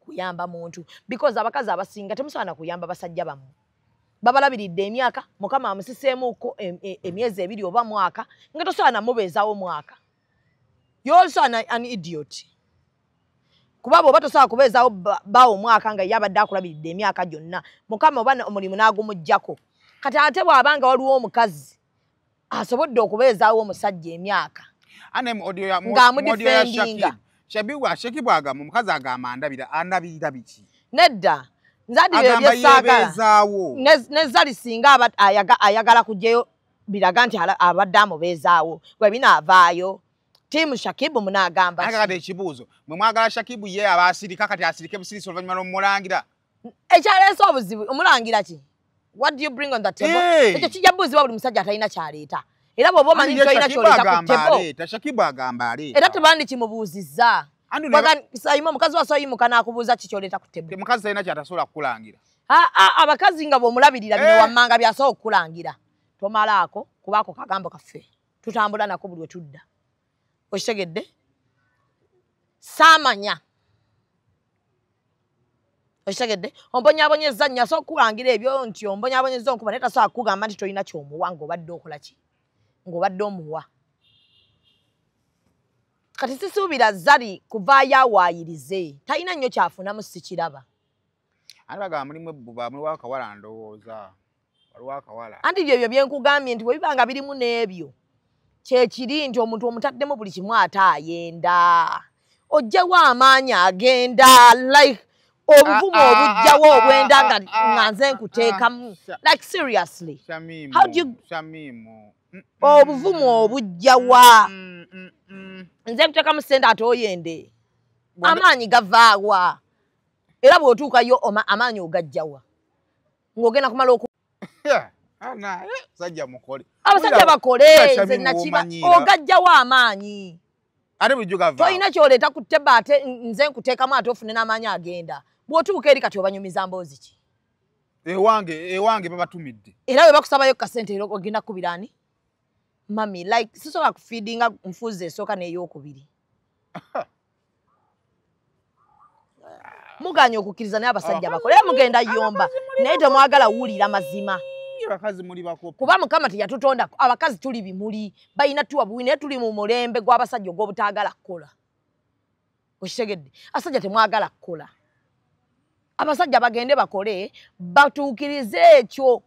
kuyamba muntu because abakazi abasinga temusaana kuyamba basajja bammwe. Babalabiridde emyaka Mukama amusiseemuuko emyezi 2 oba mwaka nga tosaana mubeezaawo mwaka. You also an idiot. Kuba bw'oba tosaana kubeezaawo bawo mwaka nga yabadde akulabiridde emyaka gyonna Mukama oba omulimu n'agumuggyako. Kati ate bw'abanga waliwo omukazi asobodde okubeezaawo omusajja emyaka ng'amudifendinga. Shakibu agamba omukazi agamba andabirira biki? Nedda. Nzadi byebyessaagala nezali singa ayagala kujjayo biraga nti abadde amubeezaawo bwe binaavaayo. Tiimu Shakibu munaagamba kati ekibuuzo mwe mwagala Shakibu ye abaasirika kati asirike busirisi oluvannyuma n'omulangira ekyaleese obuzibu omulangira ki? What do you bring on the table? Ekyo kijja buuzibwa buli musajja atalina kyaleeta era bw'oba omanyi kyolina ky'oleeta ku table. Shakibu agamba aleeta era tebandi kimubuuzizza. Sayima omukazi wasoyimuka n'akubuuza ki ky'oleeta ku table. Mukazi talina kyatasobola kukulangira. Abakazi nga bw'omulabirira bino wammanga byasobola okukulangira tomalaako kuba ako kagambo kaffe tutambula nako buli we tudda. Okitegedde? Saamanya. Okitegedde? Ombonyaabonyezza nnya so okukulangira ebyo nti ombonyaabonyezza onkuba naye tasobola kukugamba nti tolina ky'omuwa ng'obadde okola ki? Ng'obadde omuwa. Kati sisuubira Zari kuvaayo awaayirize talina nnyo kyafunamu sikiraba. Anti mulimu ebbuba muliwo akawala ndowooza waliwo akawala. Anti byebyo bye nkugambye nti bwe bibanga birimu n'ebyo kyekiri nti omuntu omutaddemu buli kimu ate ayenda ojjawo amaanyi agenda like obuvumu obujjawo obwenda nga nze nkuteekamu like seriously how do you obuvumu obujjawa nze nkuteekamu ssente ate oyende amaanyi gavaawa era bw'otuukayo amaanyi ogajjawa ng'ogenda kumala Sajja mukole. Abasajja bakole nze nakiba ogajjawo amaanyi. Ate bulijjo gava. Toyina kyoleeta ku tteba ate nze nkuteekamu ate ofune n'amaanyi agenda. Bw'otuuka eri kati obanyumiza mboozi ki? Ewange babatumidde. Era bwe bakusabayo kasente era ogenda kukubira ani? Mami, like sisobola kufiidinga nfuuzi esooka n'ey'okubiri. Muganya okukkiriza naye abasajja bakole. Era mugenda yomba naye temwagala wulira mazima. Abakazi muli bakopi. Kuba Mukama teyatutonda abakazi tuli bimuli bayina tuwa buwi naye tuli mu mulembe gw'abasajja ogw'obutaagala kukola. Okitegedde abasajja temwagala kukola. Abasajja bagende bakole batuukirize ekyo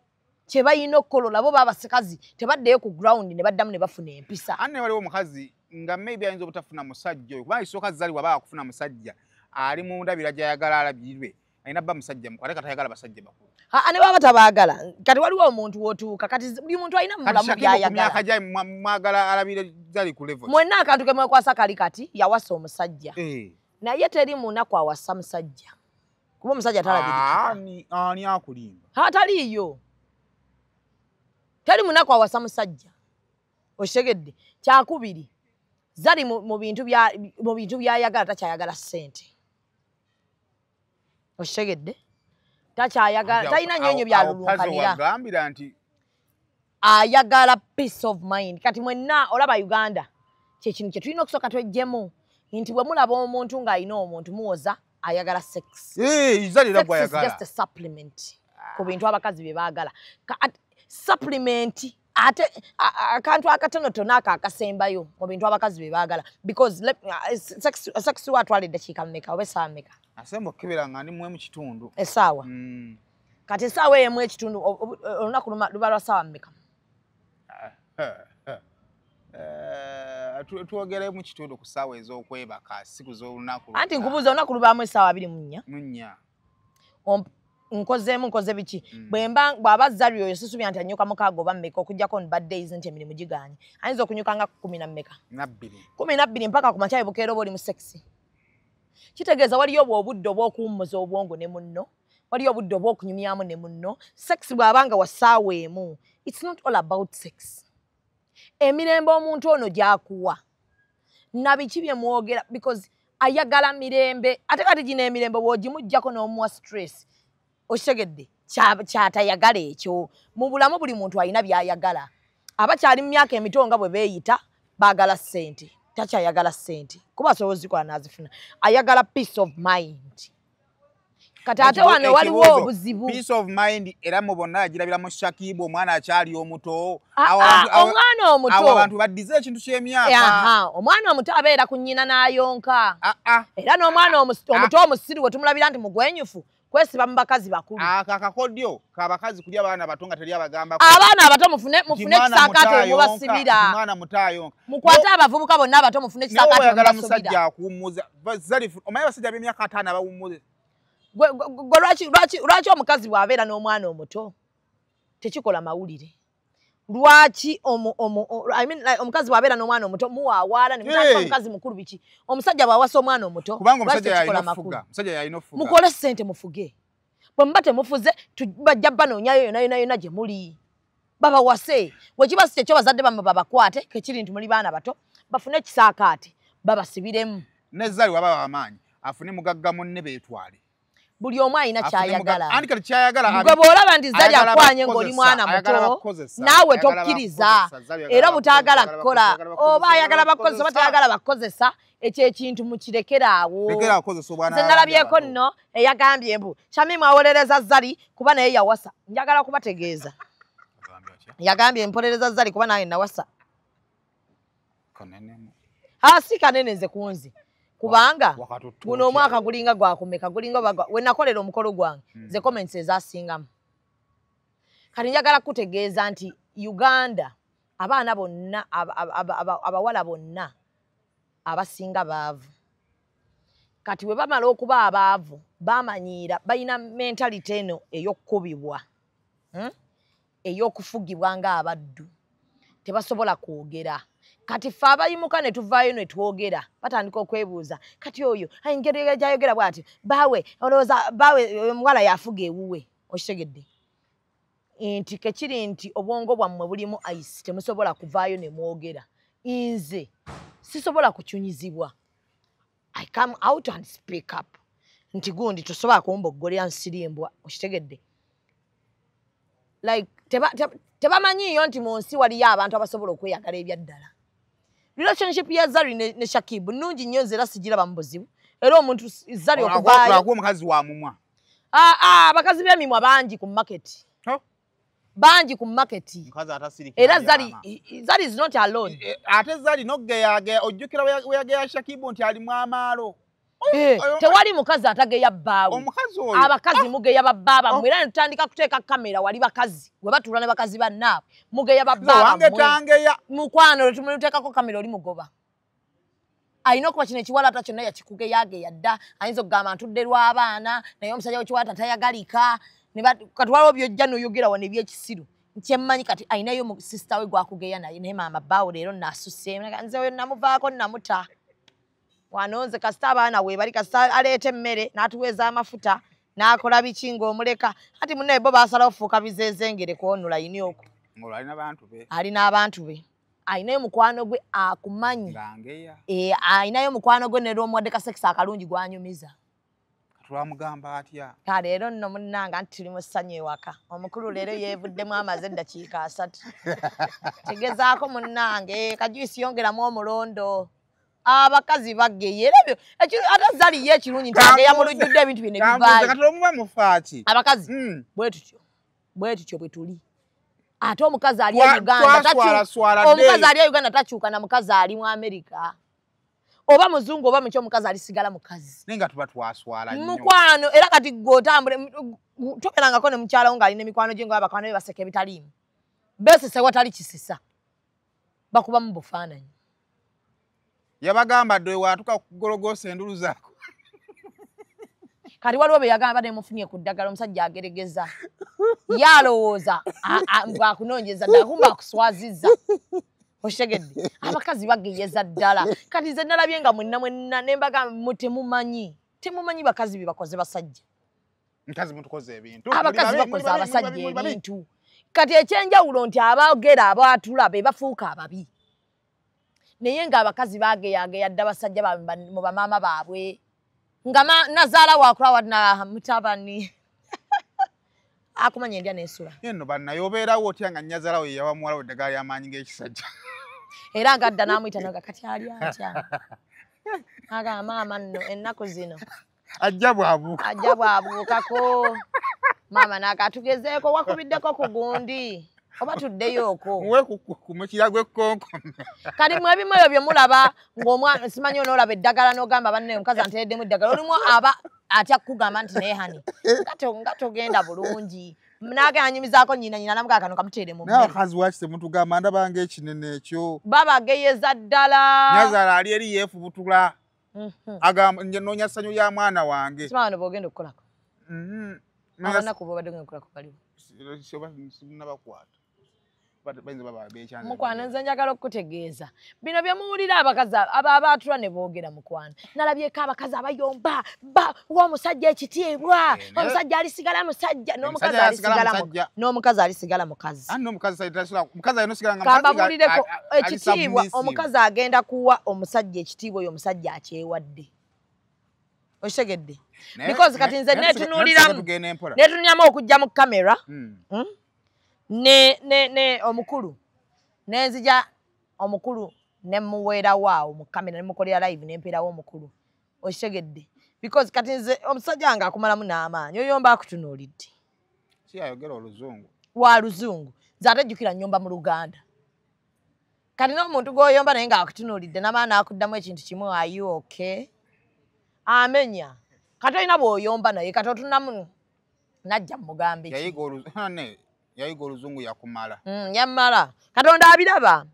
kye bayina okukolola bo babasekazi tebaddeyo ku ground ne baddamu ne bafuna empisa. Anne waliwo omukazi nga maybe ayinza obutafuna musajja oyo kuba isooka zali waba akufuna musajja ali mu ndabira gy'ayagala alabirwe ayina bba musajja mukulu ate katayagala basajja bakulu. Ne baba tabaagala kati waliwo omuntu w'otuuka kati buli muntu alina mu bulamu by'ayagala. Myaka gya mwagala alabire zali ku level. Mwenna akantu ke mwekwasa kali kati yawasa omusajja. Naye teri munaku awasa musajja. Kuba omusajja talabirikika. Ani akulimba? Hataliiyo. Teri munaku awasa musajja. Okitegedde kyakubiri zali mu bintu by'ayagala takyayagala ssente. Okitegedde takyayagala talina nnyonyo byalulunkanira ayagala peace of mind. Kati mwenna olaba Uganda kyekintu kye tulina okusooka twejjemu nti bwe mulaba omuntu ng'alina omuntu muwoza ayagala sex. Sex is just a supplement ku bintu abakazi bye baagala. Supplement ate akantu akatonotono ako akasembayo mu bintu abakazi bye baagala because sex watwala eddakiika mmeka oba essaawa mmeka? Asemba okukebera nga ndi mu kitundu. Essaawa. Kati essaawa emu ekitundu olunaku luba lwa ssaawa mmeka? Twogere mu kitundu ku ssaawa ez'okwebaka siku z'olunaku. Anti nkubuuza olunaku lubaamu essaawa 24? Nkoze biki? Bw'aba Zari oyo sisubira nti anyuka mukaaga oba mmeka okuggyako on bad days nti emirimu giganye. Ayinza okunyuka nga 10 na mmeka? 12 mpaka ku makya bukeera oba oli mu sexy. Kitegeeza waliyo obudde obw'okuwummuza obwongo ne munno, waliyo obudde obw'okunyumyamu ne munno. Sex bw'abanga wa ssaawa emu. It's not all about sex. Emirembe omuntu ono gy'akuwa na biki bye mwogera because ayagala mirembe ate kati gino emirembe bw'ogimuggyako n'omuwa stress. Okitegedde kyatayagala ekyo. Mu bulamu buli muntu alina by'ayagala. Abakyali mu myaka emito nga bwe beeyita baagala ssente. Takyayagala ssente kuba asobola ozikola n'azifuna. Ayagala peace of mind. Kati ate wano waliwo obuzibu. Peace of mind era mu bonna agirabira mu Shakibu omwana akyali omuto. Omwana omuto. Abo abantu baddize ekintu ky'emyaka. Omwana omuto abeera ku nnyina n'ayonka. Era n'omwana omuto omusiru we tumulabira nti mugwenyufu kwesiba mu bakazi bakulu. Akakodyo k'abakazi kulya abaana abato nga teri abagamba. Abaana abato mufune kisaakaate mubasibira. Omwana muto ayonka. Mukwate abavubuka bonna abato mufune kisaakaate mubasibira. Oyagala musajja akuwummuza. Zarifu omanyi abasajja b'emyaka 5 abawummuze. Lwaki omukazi bw'abeera n'omwana omuto tekikola mawulire? Lwaki omukazi bw'abeera n'omwana omuto muwaawaala ne mutandika omukazi mukulu biki? Omusajja bw'awasa omwana omuto kubanga omusajja yalina ofuga. Mukole ssente mufuge. Bwe muba temufuze bajja banoonyayo yonna gye muli. Babawase. Bwe kiba si kyekyo bazadde bamwe babakwate kekiri nti muli baana bato bafune ekisaakaate babasibiremu. Ne Zari waba w'amaanyi afune mugagga munne beetwale. Buli omu alina kyayagala. Ani kati kyayagala. Gwe bw'olaba nti Zari akwanye ng'oli mwana muto naawe tokkiriza era butaagala kukola oba ayagala bakozesa oba tayagala bakozesa ekyo ekintu mukirekera awo. Nze nalabyeko nno eyagambye mbu Shamimu awolereza Zari kuba naye yawasa. Njagala kubategeeza. Yagambye mpolereza Zari kuba naye nawasa. Si kanene nze kunzi. Kubanga guno omwaka gulinga gwakumeka gulinga we nakolera omukolo gwange ze comments ezasingamu. Kati njagala kutegeeza nti Uganda abaana bonna abawala bonna abasinga baavu. Kati we bamala okuba abaavu bamanyiira balina mentality eno ey'okkubibwa ey'okufugibwa ng'abaddu tebasobola kwogera. Kati ffe abayimuka ne tuvaayo ne twogera batandika okwebuuza kati oyo engeri gyayogera bw'ati baawe olowooza baawe omuwala yafuga ewuwe okitegedde nti kekiri nti obwongo bwammwe bulimu ayisi temusobola kuvaayo ne mwogera. Nze sisobola kukyunyizibwa. I come out and speak up. Nti gundi tosobola kumboggolera nsirimbwa okitegedde. Like tebamanyiiyo nti mu nsi waliyo abantu abasobola okweyagala ebyaddala. Relationship ya Zari ne Shakibu nnungi nnyo nze era sigiraba mu buzibu. Era omuntu Zari okuvaayo omukazi wa mumwa. Abakazi b'emimwa bangi ku market. Bangi ku market. Mukazi atasirika. Era Zari is not alone. Ate Zari nogeya ojjukira weyageya Shakibu nti ali mu amaalo. Tewali mukazi atageya bbaawe. Omukazi oyo. Abakazi mugeya babbaaba mwera ne tutandika kuteeka kamera wali bakazi. We batuula ne bakazi bannaabwe. Mugeya babbaaba. Wange tangeya. Mukwano tumuteekako kamera oli mugoba. Ayina okuba kino ekiwalaata kyonna yakikugeyageya dda. Ayinza okugamba ntudde lw'abaana naye omusajja w'ekiwalaata tayagalika. Kati waliwo byojja n'oyogera wano ebyekisiru. Nkyemmanyi kati ayinayo mu sisita we gwakugeya naye naye maama bbaawe leero naasusse. Nze oyo namuvaako namuta. Wano nze kasita abaana we bali kasita aleeta emmere n'atuweeza amafuta n'akola biki ng'omuleka. Kati munnaye bo baasalawo fuuka bizeezengere kwonula ayini okwo. Alina abantu be. Alina abantu be. Ayinayo mukwano gwe akumanyi. Ngangeya. Ayinayo mukwano gwe ne lw'omuwadde kasekisa akalungi gwanyumiza. Twamugamba atya. Kale leero nno munnanga nti tuli mu ssanyu ewaka. Omukulu leero yeevuddemu amaze eddakiika 3. Tegezaako munnange kajuyisi yongeramu omulondo. Abakazi bageya era ebyo ate Zari ye ekirungi nti ageya mu lujjudde ebintu bino ebivaayo. Kati omuba mufaaki. Abakazi bwe tutyo bwe tuli. Ate omukazi ali e Uganda omukazi ali e Uganda takyuka na mukazi ali mu Amerika. Oba muzungu oba muki omukazi alisigala mukazi. Nenga tuba twaswala nnyo. Mukwano era kati gw'otambule toberangako ne mukyala wo ng'alina emikwano gye ng'abakwano be baseka ebitaliimu. Beesise watali kisisa. Bakuba mu bufaananyi. Yabagamba ddwe watuka kugologosa endulu zaako. Kati waliwo be yagamba nemufunye ku ddagala omusajja ageregeza. Yalowooza bwakunoonyeza ddala kumba akuswazizza. Okitegedde abakazi bageyeza ddala. Kati nze nalabye nga mwenna ne mbagamba temumanyi bakazi be bakoze basajja. Nkazi mutukoze ebintu. Abakazi bakoze abasajja ebintu. Kati ekyenjawulo nti abaogera abaatula be bafuuka ababi. Naye ng'abakazi bageyageya dda basajja mu bamaama baabwe. Nga nazaala wakula wadna mutabani. Akumanya endya n'ensula. Yenno bannaye obeerawo otya nga nnyazaalawo ye yawa muwala weddagala ly'amaanyi ng'ekisajja. Era ng'adda n'amuyita naga kati ali atya. Agamba maama nno ennaku zino. Ajja bw'abuukako. Maama n'akatugezeeko wakubiddeko ku gundi. Oba tuddeyooko. Muwe ku mukira gw'ekkonkome. Kati mu ebimu ebyo bye mulaba ng'omwana simanyi onoolaba eddagala n'ogamba banne omukazi anteereddemu eddagala. Olimu aba atya kukugamba nti naye hani. Nga togenda bulungi. N'agenda anyumizaako nnyina namugaa kano kamuteere mu mmere. N'abakazi waki temutugamba ndaba ng'ekinene ekyo. Babageyeza ddala. Nyazaala ali eri yeefubutula. Agamba noonya ssanyu lya mwana wange. Simanyi bano b'ogenda okukolako. Abanaku b'obadde ogenda okukolako baliwo. Sinnabakwata. Mukwano nze njagala okutegeeza bino bye muwulira abakazi abaatula ne boogera mukwano. Nalabyeko abakazi abayomba w'omusajja ekitiibwa omusajja alisigala musajja n'omukazi alisigala mukazi. Kambabuulireko ekitiibwa omukazi agenda kuwa omusajja ekitiibwa oyo omusajja akyewadde. Okitegedde? Because kati nze neetunuuliramu okujja mu kamera ne omukulu nenzija omukulu ne muweerawo awo mu kamera ne mukolera live n'empeerawo omukulu. Okitegedde? Because kati nze omusajja nga akumalamu n'amaanyi oyomba akutunuulidde. Si ayogera oluzungu. Wa luzungu. Nze ate jjukira nnyomba mu Luganda. Kati n'omuntu gw'oyomba naye nga akutunuulidde n'amaanyi akuddamu ekintu kimu are you okay? Amenya. Kati olina bw'oyomba naye kati otunamu najja mugambe ki. Yayiga oluzungu. yayiga oluzungu yakumala. Yammala. Katonda abiraba.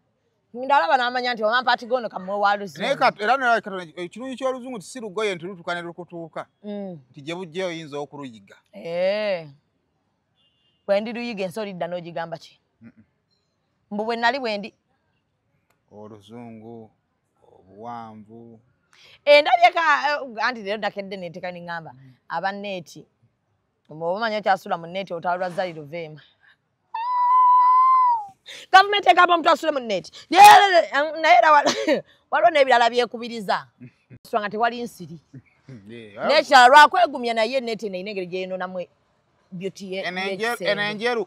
Ndalaba n'amanya nti omampa ati gono kamwe wa luzungu. Naye era ne Katonda ekirungi ky'oluzungu tisirugoye nti lutuka ne lukutuuka. Nti gye bujja oyinza okuluyiga. Bwe ndi luyiga ensoli dda n'ogigamba ki? Mbu bwe nali bwe ndi oluzungu obuwanvu. Ndabyeka anti leero nakedde neeteka ne ŋŋamba abanneeti omanyi okyasula mu nneeti otwalwa Zaliro Vema. Gavumenti egamba omuntu asule mu nneeti naye era waliwo n'ebirala byekubiriza nga tewali nsiri n'ekirala lwakwegumya naye enneeti eno erina engeri gyeyinonamu beauty enenjeru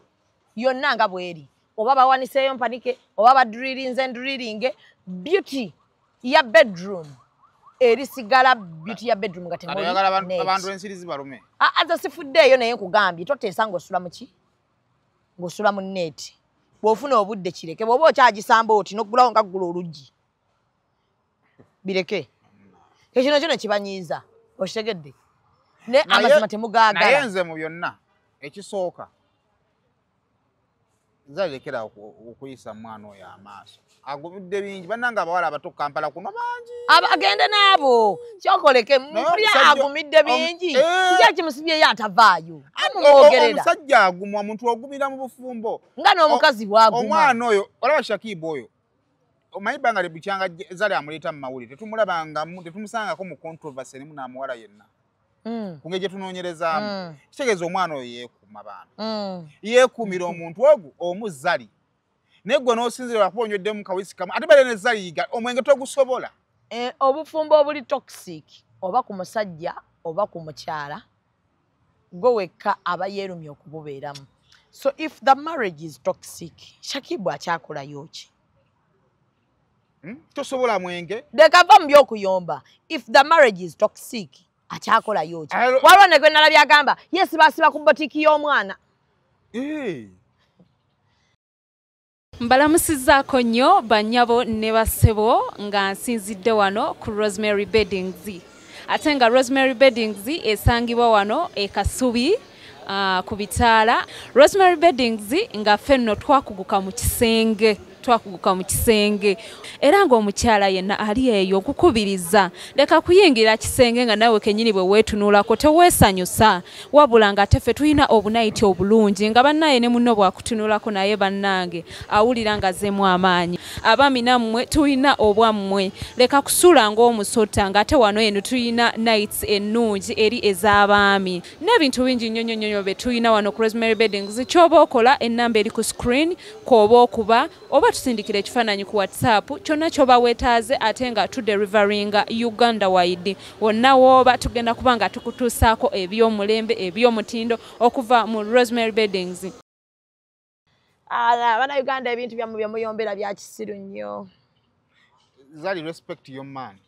yonna nga bw'eri oba bawaniseeyo mpanike oba badrilinze ndrilinge beauty ya bedroom erisigala beauty ya bedroom nga temuli abantu ensiri zibalume. Aza sifuddeeyo naye nkugambye toteesa ng'osula mu ki? Ng'osula mu nneeti. Bw'ofuna obudde kireke bw'oba okyagisamba oti n'oggulawo nga ggula oluggi. Bireke. Ekino kino kibanyiiza. Okitegedde? Ne amazima temugaagala. Naye nze mu byonna ekisooka zalekera okuyisa mwana oyo amaaso. Agumidde bingi bannanga abawala abato Kampala kuno bangi. Agende naabo. Kyokoleke mpulya agumidde bingi. Kiki kimusibyeyo atavaayo? Amumwogerera. Omusajja agumwa omuntu ogumira mu bufumbo. Nga n'omukazi bwaguma. Omwana oyo olaba Shakibu oyo. Omanyi bbanga libukyanga zali amuleeta mu mawulire tetumulabangamu tetumusangako mu controversy erimu n'amuwala yenna. Ku ngeri gye tunoonyerezaamu. Kitegeeza omwana oyo yeekuuma baana. Yeekuumira omuntu ogwo omuzali. Naye gwe n'osinzira wakuonyeddemu kawisi kamu ate bale ne zaliyiga omwenge togusobola. Obufumbo obuli toxic oba ku musajja oba ku mukyala gwe wekka aba yeerumya okububeeramu. So if the marriage is toxic, Shakibu akyakolayo ki? Tosobola mwenge. Dekava mu by'okuyomba. If the marriage is toxic, akyakolayo ki? Waliwo ne gwe nalabye agamba yeesibasiba ku botiki y'omwana. Mbalamusizzaako nnyo bannyabo ne bassebo nga nsinzidde wano ku Rosemary Beddings. Ate nga Rosemary Beddings esangibwa wano e Kasubi ku Bitaala. Rosemary Beddings nga ffenno twakuguka mu kisenge. Era ng'omukyala yenna ali eyo okukubiriza leka kuyingira kisenge nga nawe kennyini bwe weetunuulako teweesanyusa wabula nga ate ffe tulina obunayiti obulungi nga bannaye ne munno bwakutunuulako naye bannange awulira nga azeemu amaanyi. Abaami nammwe tulina obwammwe leka kusula ng'omusota ng'ate wano eno tulina nights ennungi eri ez'abaami n'ebintu bingi nnyo bye tulina wano ku Rosemary Beddings. Ky'oba okola ennamba eri ku screen kw'oba okuba oba tusindikira ekifaananyi ku WhatsApp kyonna ky'oba weetaaze ate nga tuderivaringa Uganda wide wonna w'oba tugenda kuba nga tukutuusaako eby'omulembe eby'omutindo okuva mu Rosemary Beddings. Bana Uganda ebintu byammwe bye muyombera bya kisiru nnyo. Zali respect your man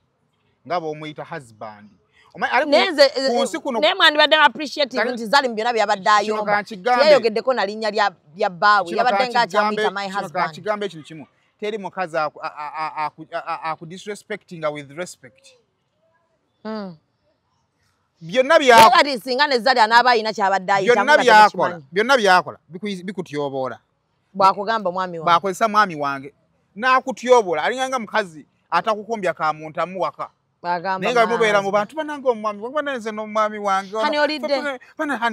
nga bw'omuyita husband. Naye mwandibadde appreciative nti Zali mu byonna byabadde ayomba. Yeeyogeddeko na linnya lya bbaawe yabadde ng'akyamuyita my husband. Kigambo ekintu kimu teri mukazi disrespectinga with respect. Byonna byakola singa ne Zali anaaba ayina kyabadde ayita byonna byakola bikutyoboola. Bwakugamba mwami wange. Bwakozesa mwami wange n'akutyoboola alinganga mukazi atakukombya ka muntu amuwaka. Naye nga mubeera mu bantu banange omwami wange banenze n'omwami wange hani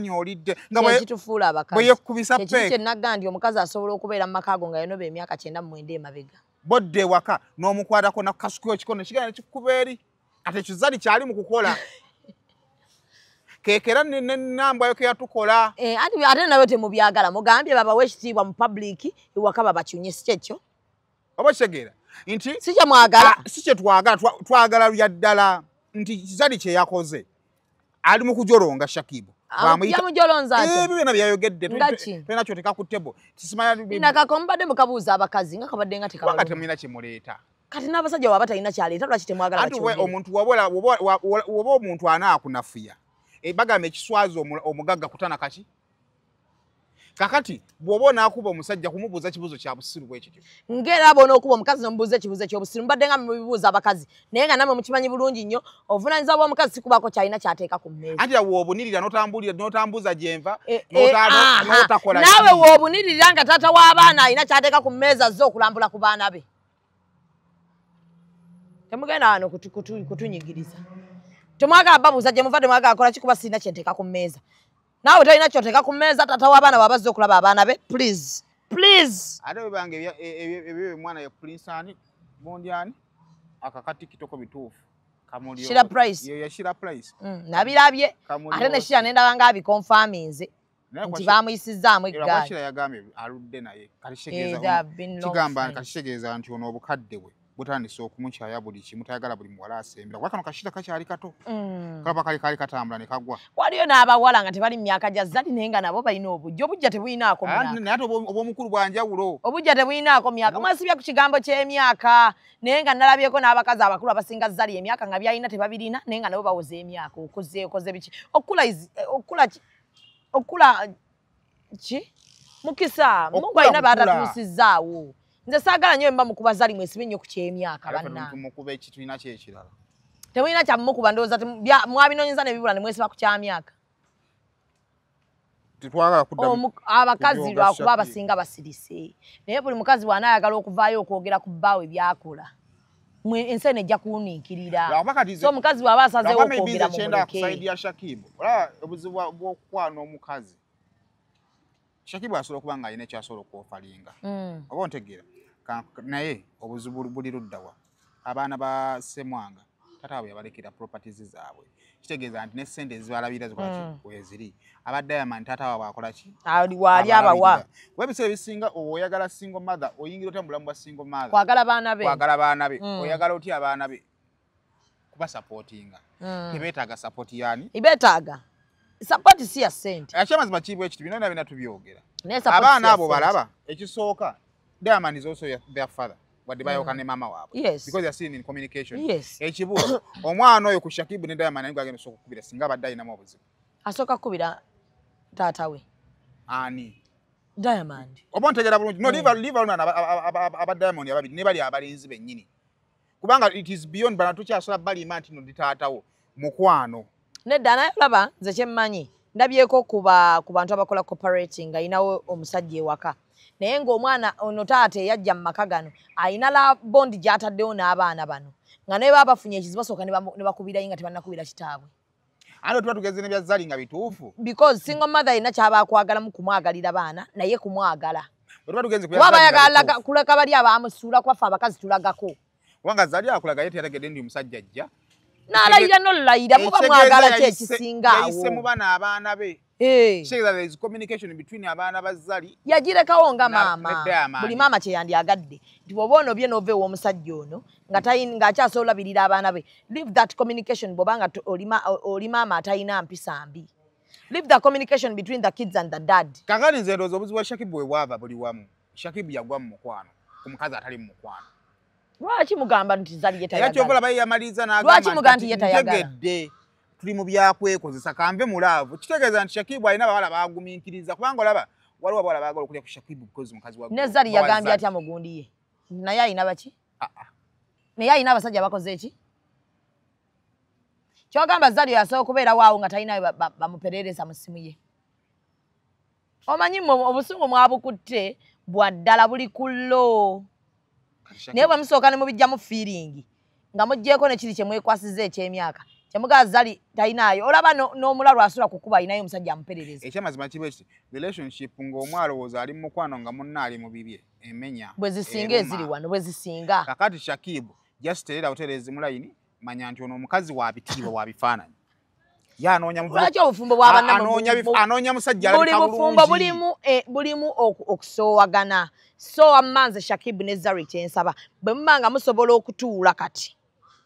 olidde nga kitufuula abakazi bwe yekkubisa peeka kye nagandi omukazi asobola okubeera mu makaago nga yanoba emyaka 99 emabega bodde ewaka n'omukwatako nakasuku ekikono kigenda nekikuba eri ate ekizali kyali mu kukola keekera n'ennambwayo ke yatukola ate nabyo temubyagala mugambye babawe ekitiibwa mu public ewaka babakyunye si kyekyo oba kitegeera nti si kye mwagala si kye twagala twagala lya ddala nti kizali kye yakoze ali mu kujoronga Shakibu yamujolonza ate byonna byayogedde tulina kyoteka ku ttebo nakako mubadde mukabuuza abakazi nga kabadde nga tekabanga temulina kyemuleeta kati n'abasajja waba talina kyaleeta lwaki temwagala anti omuntu woba omuntu anaakunafuya bagamba ekiswazi omugagga kutana kaki kakati bw'oba akuba omusajja kumubuuza kibuuzo kya busiru bwe kityo ngera abona okuba omukazi nomubuuza ekibuuzo ekyobusiru mbadde nga mubibuuza abakazi naye nga namwe mukimanyi bulungi nnyo obuvunaanyizibwa bw'omukazi sikubako kyalina kyateeka ku mmeeza anti woobunirira n'otambuuza gyenva n'otakola naawe woobunirira nga taata w'abaana alina kyateeka ku mmeeza zo okulambula ku baana be temugenda wano kutunyigiriza temwagala babuuza gye muva temwagala kola kikuba sirina kyenteeka ku mmeeza naawe talina kyoteeka ku mmeeza taata w'abaana bw'abazze okulaba abaana be please ate webanga ebyo mwana ye Prince Bondiani akakatikitoko bituufu Shira Price ya Shira Price nabirabye ate ne Shira nenda nga abikonfaminze nti bamuyisizaamu eggaali Shira yagambye aludde naye kalishegeza kigamba kalishegeza nti ono obukadde bwe butandise okumukyaya buli kimu tayagala buli muwala asembera kuba kano Kashira kakyali kato kalaba kali katambula ne kagwa waliyo n'abawala nga tebali mu myaka gya zali naye nga nabo balina obujja tebuyinaako myaka naye ate obw'omukulu bwa njawulo obujja tebuyinaako myaka mwasibya ku kigambo ky'emyaka naye nga nalabyeko n'abakazi abakulu abasinga zali emyaka nga byalina tebabirina naye nga nabo bawoza emyaka okoze biki okula ki mukisa mungu alina batatuusizaawo nze saagala nnyo mba mukuba zali mwesibe nnyo ku ky'emyaka bannange mukuba ekitulina kyekirala temulina kyamukuba ndowooza mwabinoonyeza ne bibula ne mwesiba ku kyamyaka abakazi lwakuba abasinga basirise naye buli mukazi bw'anaayagala okuvaayo okwogera ku bbaawe byakola ensi eno ejja kuwuniikirira so omukazi bw'aba asazeewo okwogera mu muleke obuzibu bw'okukwana omukazi Shakibu asobola okuba nga alina ekyasobola okwofalinga oba ontegeera naye obuzibu buli luddawa abaana ba Ssemwanga taata waabwe yabalekera properties zaabwe kitegeeza nti n'essente ezibalabira zikola ki weziri aba Diamond taata waabwe akola ki waali abawa webiseera ebisinga oyagala single mother oyingira otya mu bulamu bwa single mother kwagala baana be oyagala otya abaana be kuba supportinga tebeetaaga support yani ibeetaaga support si ya ssente ekyamazima kiibwa ekiti bino nabina tubyogera abaana abo balaba ekisooka Diamond is also their father wadde bayoka ne mama waabwe because they are seen in communication ekibuuzo omwana oyo ku Shakibu ne Diamond naye agenda osooka okukubira singa abadde alinamu obuzibu asooka kukubira taata we ani Diamond oba ontegeera bulungi no live aba Diamond ababiri ne bali abalinzi bennyini kubanga it is beyond bana tukyasola balima nti no ndi taatawo mukwano nedda naye olaba nze kyemmanyi ndabyeko ku bantu abakola cooperating ayinawo omusajja ewaka naye ng'omwana ono taata eyajja mu maka gano ayina la bondi gy'ataddewo n'abaana bano nga naye baba bafunye ekizibu basooka ne bakubirayo nga tebannakubira kitaabwe ate tuba tugeze ne bya zali nga bituufu because single mother ayina ky'abaakwagalamu kumwagalira baana naye kumwagala kuba bayagala kuleka bali abaamusuula kwaffe abakazi tulagako kubanga zali akulaga ye teyategedde ndi omusajja ajja n'alayira n'olayira muba mwagala ki ekisingaawo yayise mu bana abaana be there is communication between abaana ba Zali yagirekawo nga maama buli maama kyeyandyagadde nti bw'oba onobye n'ova ew'omusajja ono ng'akyasobola olabirira abaana be leave that communication bw'obanga oli maama atalina mpisa mbi leave the communication between the kids and the dad kakati nze ndowooza obuzibu bwa Shakibu bwe bwava buli wamu Shakibu yagwa mu mukwano ku mukazi atali mu mukwano lwaki mugamba nti Zali yetayagala lwaki mugamba nti yetayagala tuli mu byakwekozesa kanve mulaavu kitegeeza nti Shakibu alina abawala baagumiikiriza kubanga olaba waliwo abawala baagala okulya ku Shakibu because mukazi wa ne Zali yagambye atya mugundi ye naye alina baki naye alina abasajja bakoze eki kyogamba Zali yasobola okubeera waawo nga talinayo bamupereereza mu ssimu ye omanyi obusungu mwabukutte bwaddala buli kullo naye bwe musooka ne mubijjamu feeling nga muggyeko ne kiri kye mwekwasiza eky'emyaka kyemugaa Zali talinayo olaba n'omulalu asula kukuba alinayo omusajja amuperereza ekyamazima kiba ekiti relationship ng'omwalowooza ali mu mukwano nga munna ali mu bibye emenya bwe zisinga eziri wano bwe zisinga kakati Shakibu just terera buterezi mulayini manya nti ono omukazi wabitiibwa wabifaananyi lwaki obufumbo anoonya musajja buli bufumbo bulimu okusoowagana so amanze Shakibu ne Zari kyensaba bwe muba nga musobola okutuula kati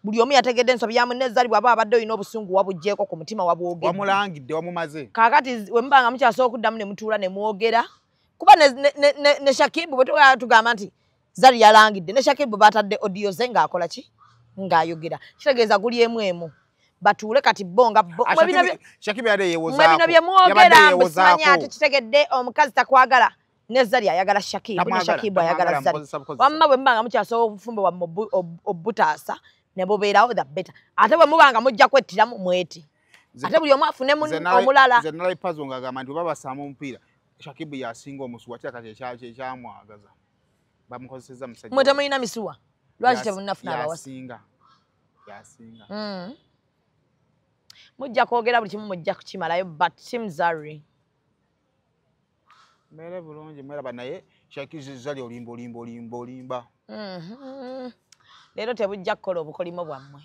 buli omu yategedde ensobi ya munne Zari bw'aba abadde olina obusungu wabugjeeko ku mutima wabwogedde wamulangidde wamumaze kaakati we muba nga mukyasobola okuddamu ne mutuula ne mwogera kuba ne Shakibu bwe tugamba nti Zari yalangidde ne Shakibu batadde audio ze ng'akola ki ng'ayogera kitegeeza guli emu batuule kati bonga Shakiba yade yewozaako bino bye mwogera mbusimanya ate kitegedde omukazi takwagala ne Zali ayagala Shakiba ne Shakiba ayagala Zali wamma bwe mbanga mukyasobola obufumbo bwa obutaasa ne bubeerawo the better ate bwe mubanga mujja kwettiramu mweti ate buli omu afune omulala nze nalai puzzle ng'agamba nti babasaamu omupiira Shakiba yasinga omusuwa kati ekyamwagaza bamukozesezza musajja mwe temulina misuwa lwaki temunnafuna abawasa yasinga mujja kwogera buli kimu mujja kukimalayo but Team Zari mere bulungi mweraba naye Shakiba Zali olimba leero tebujja kukola obukolimo bwammwe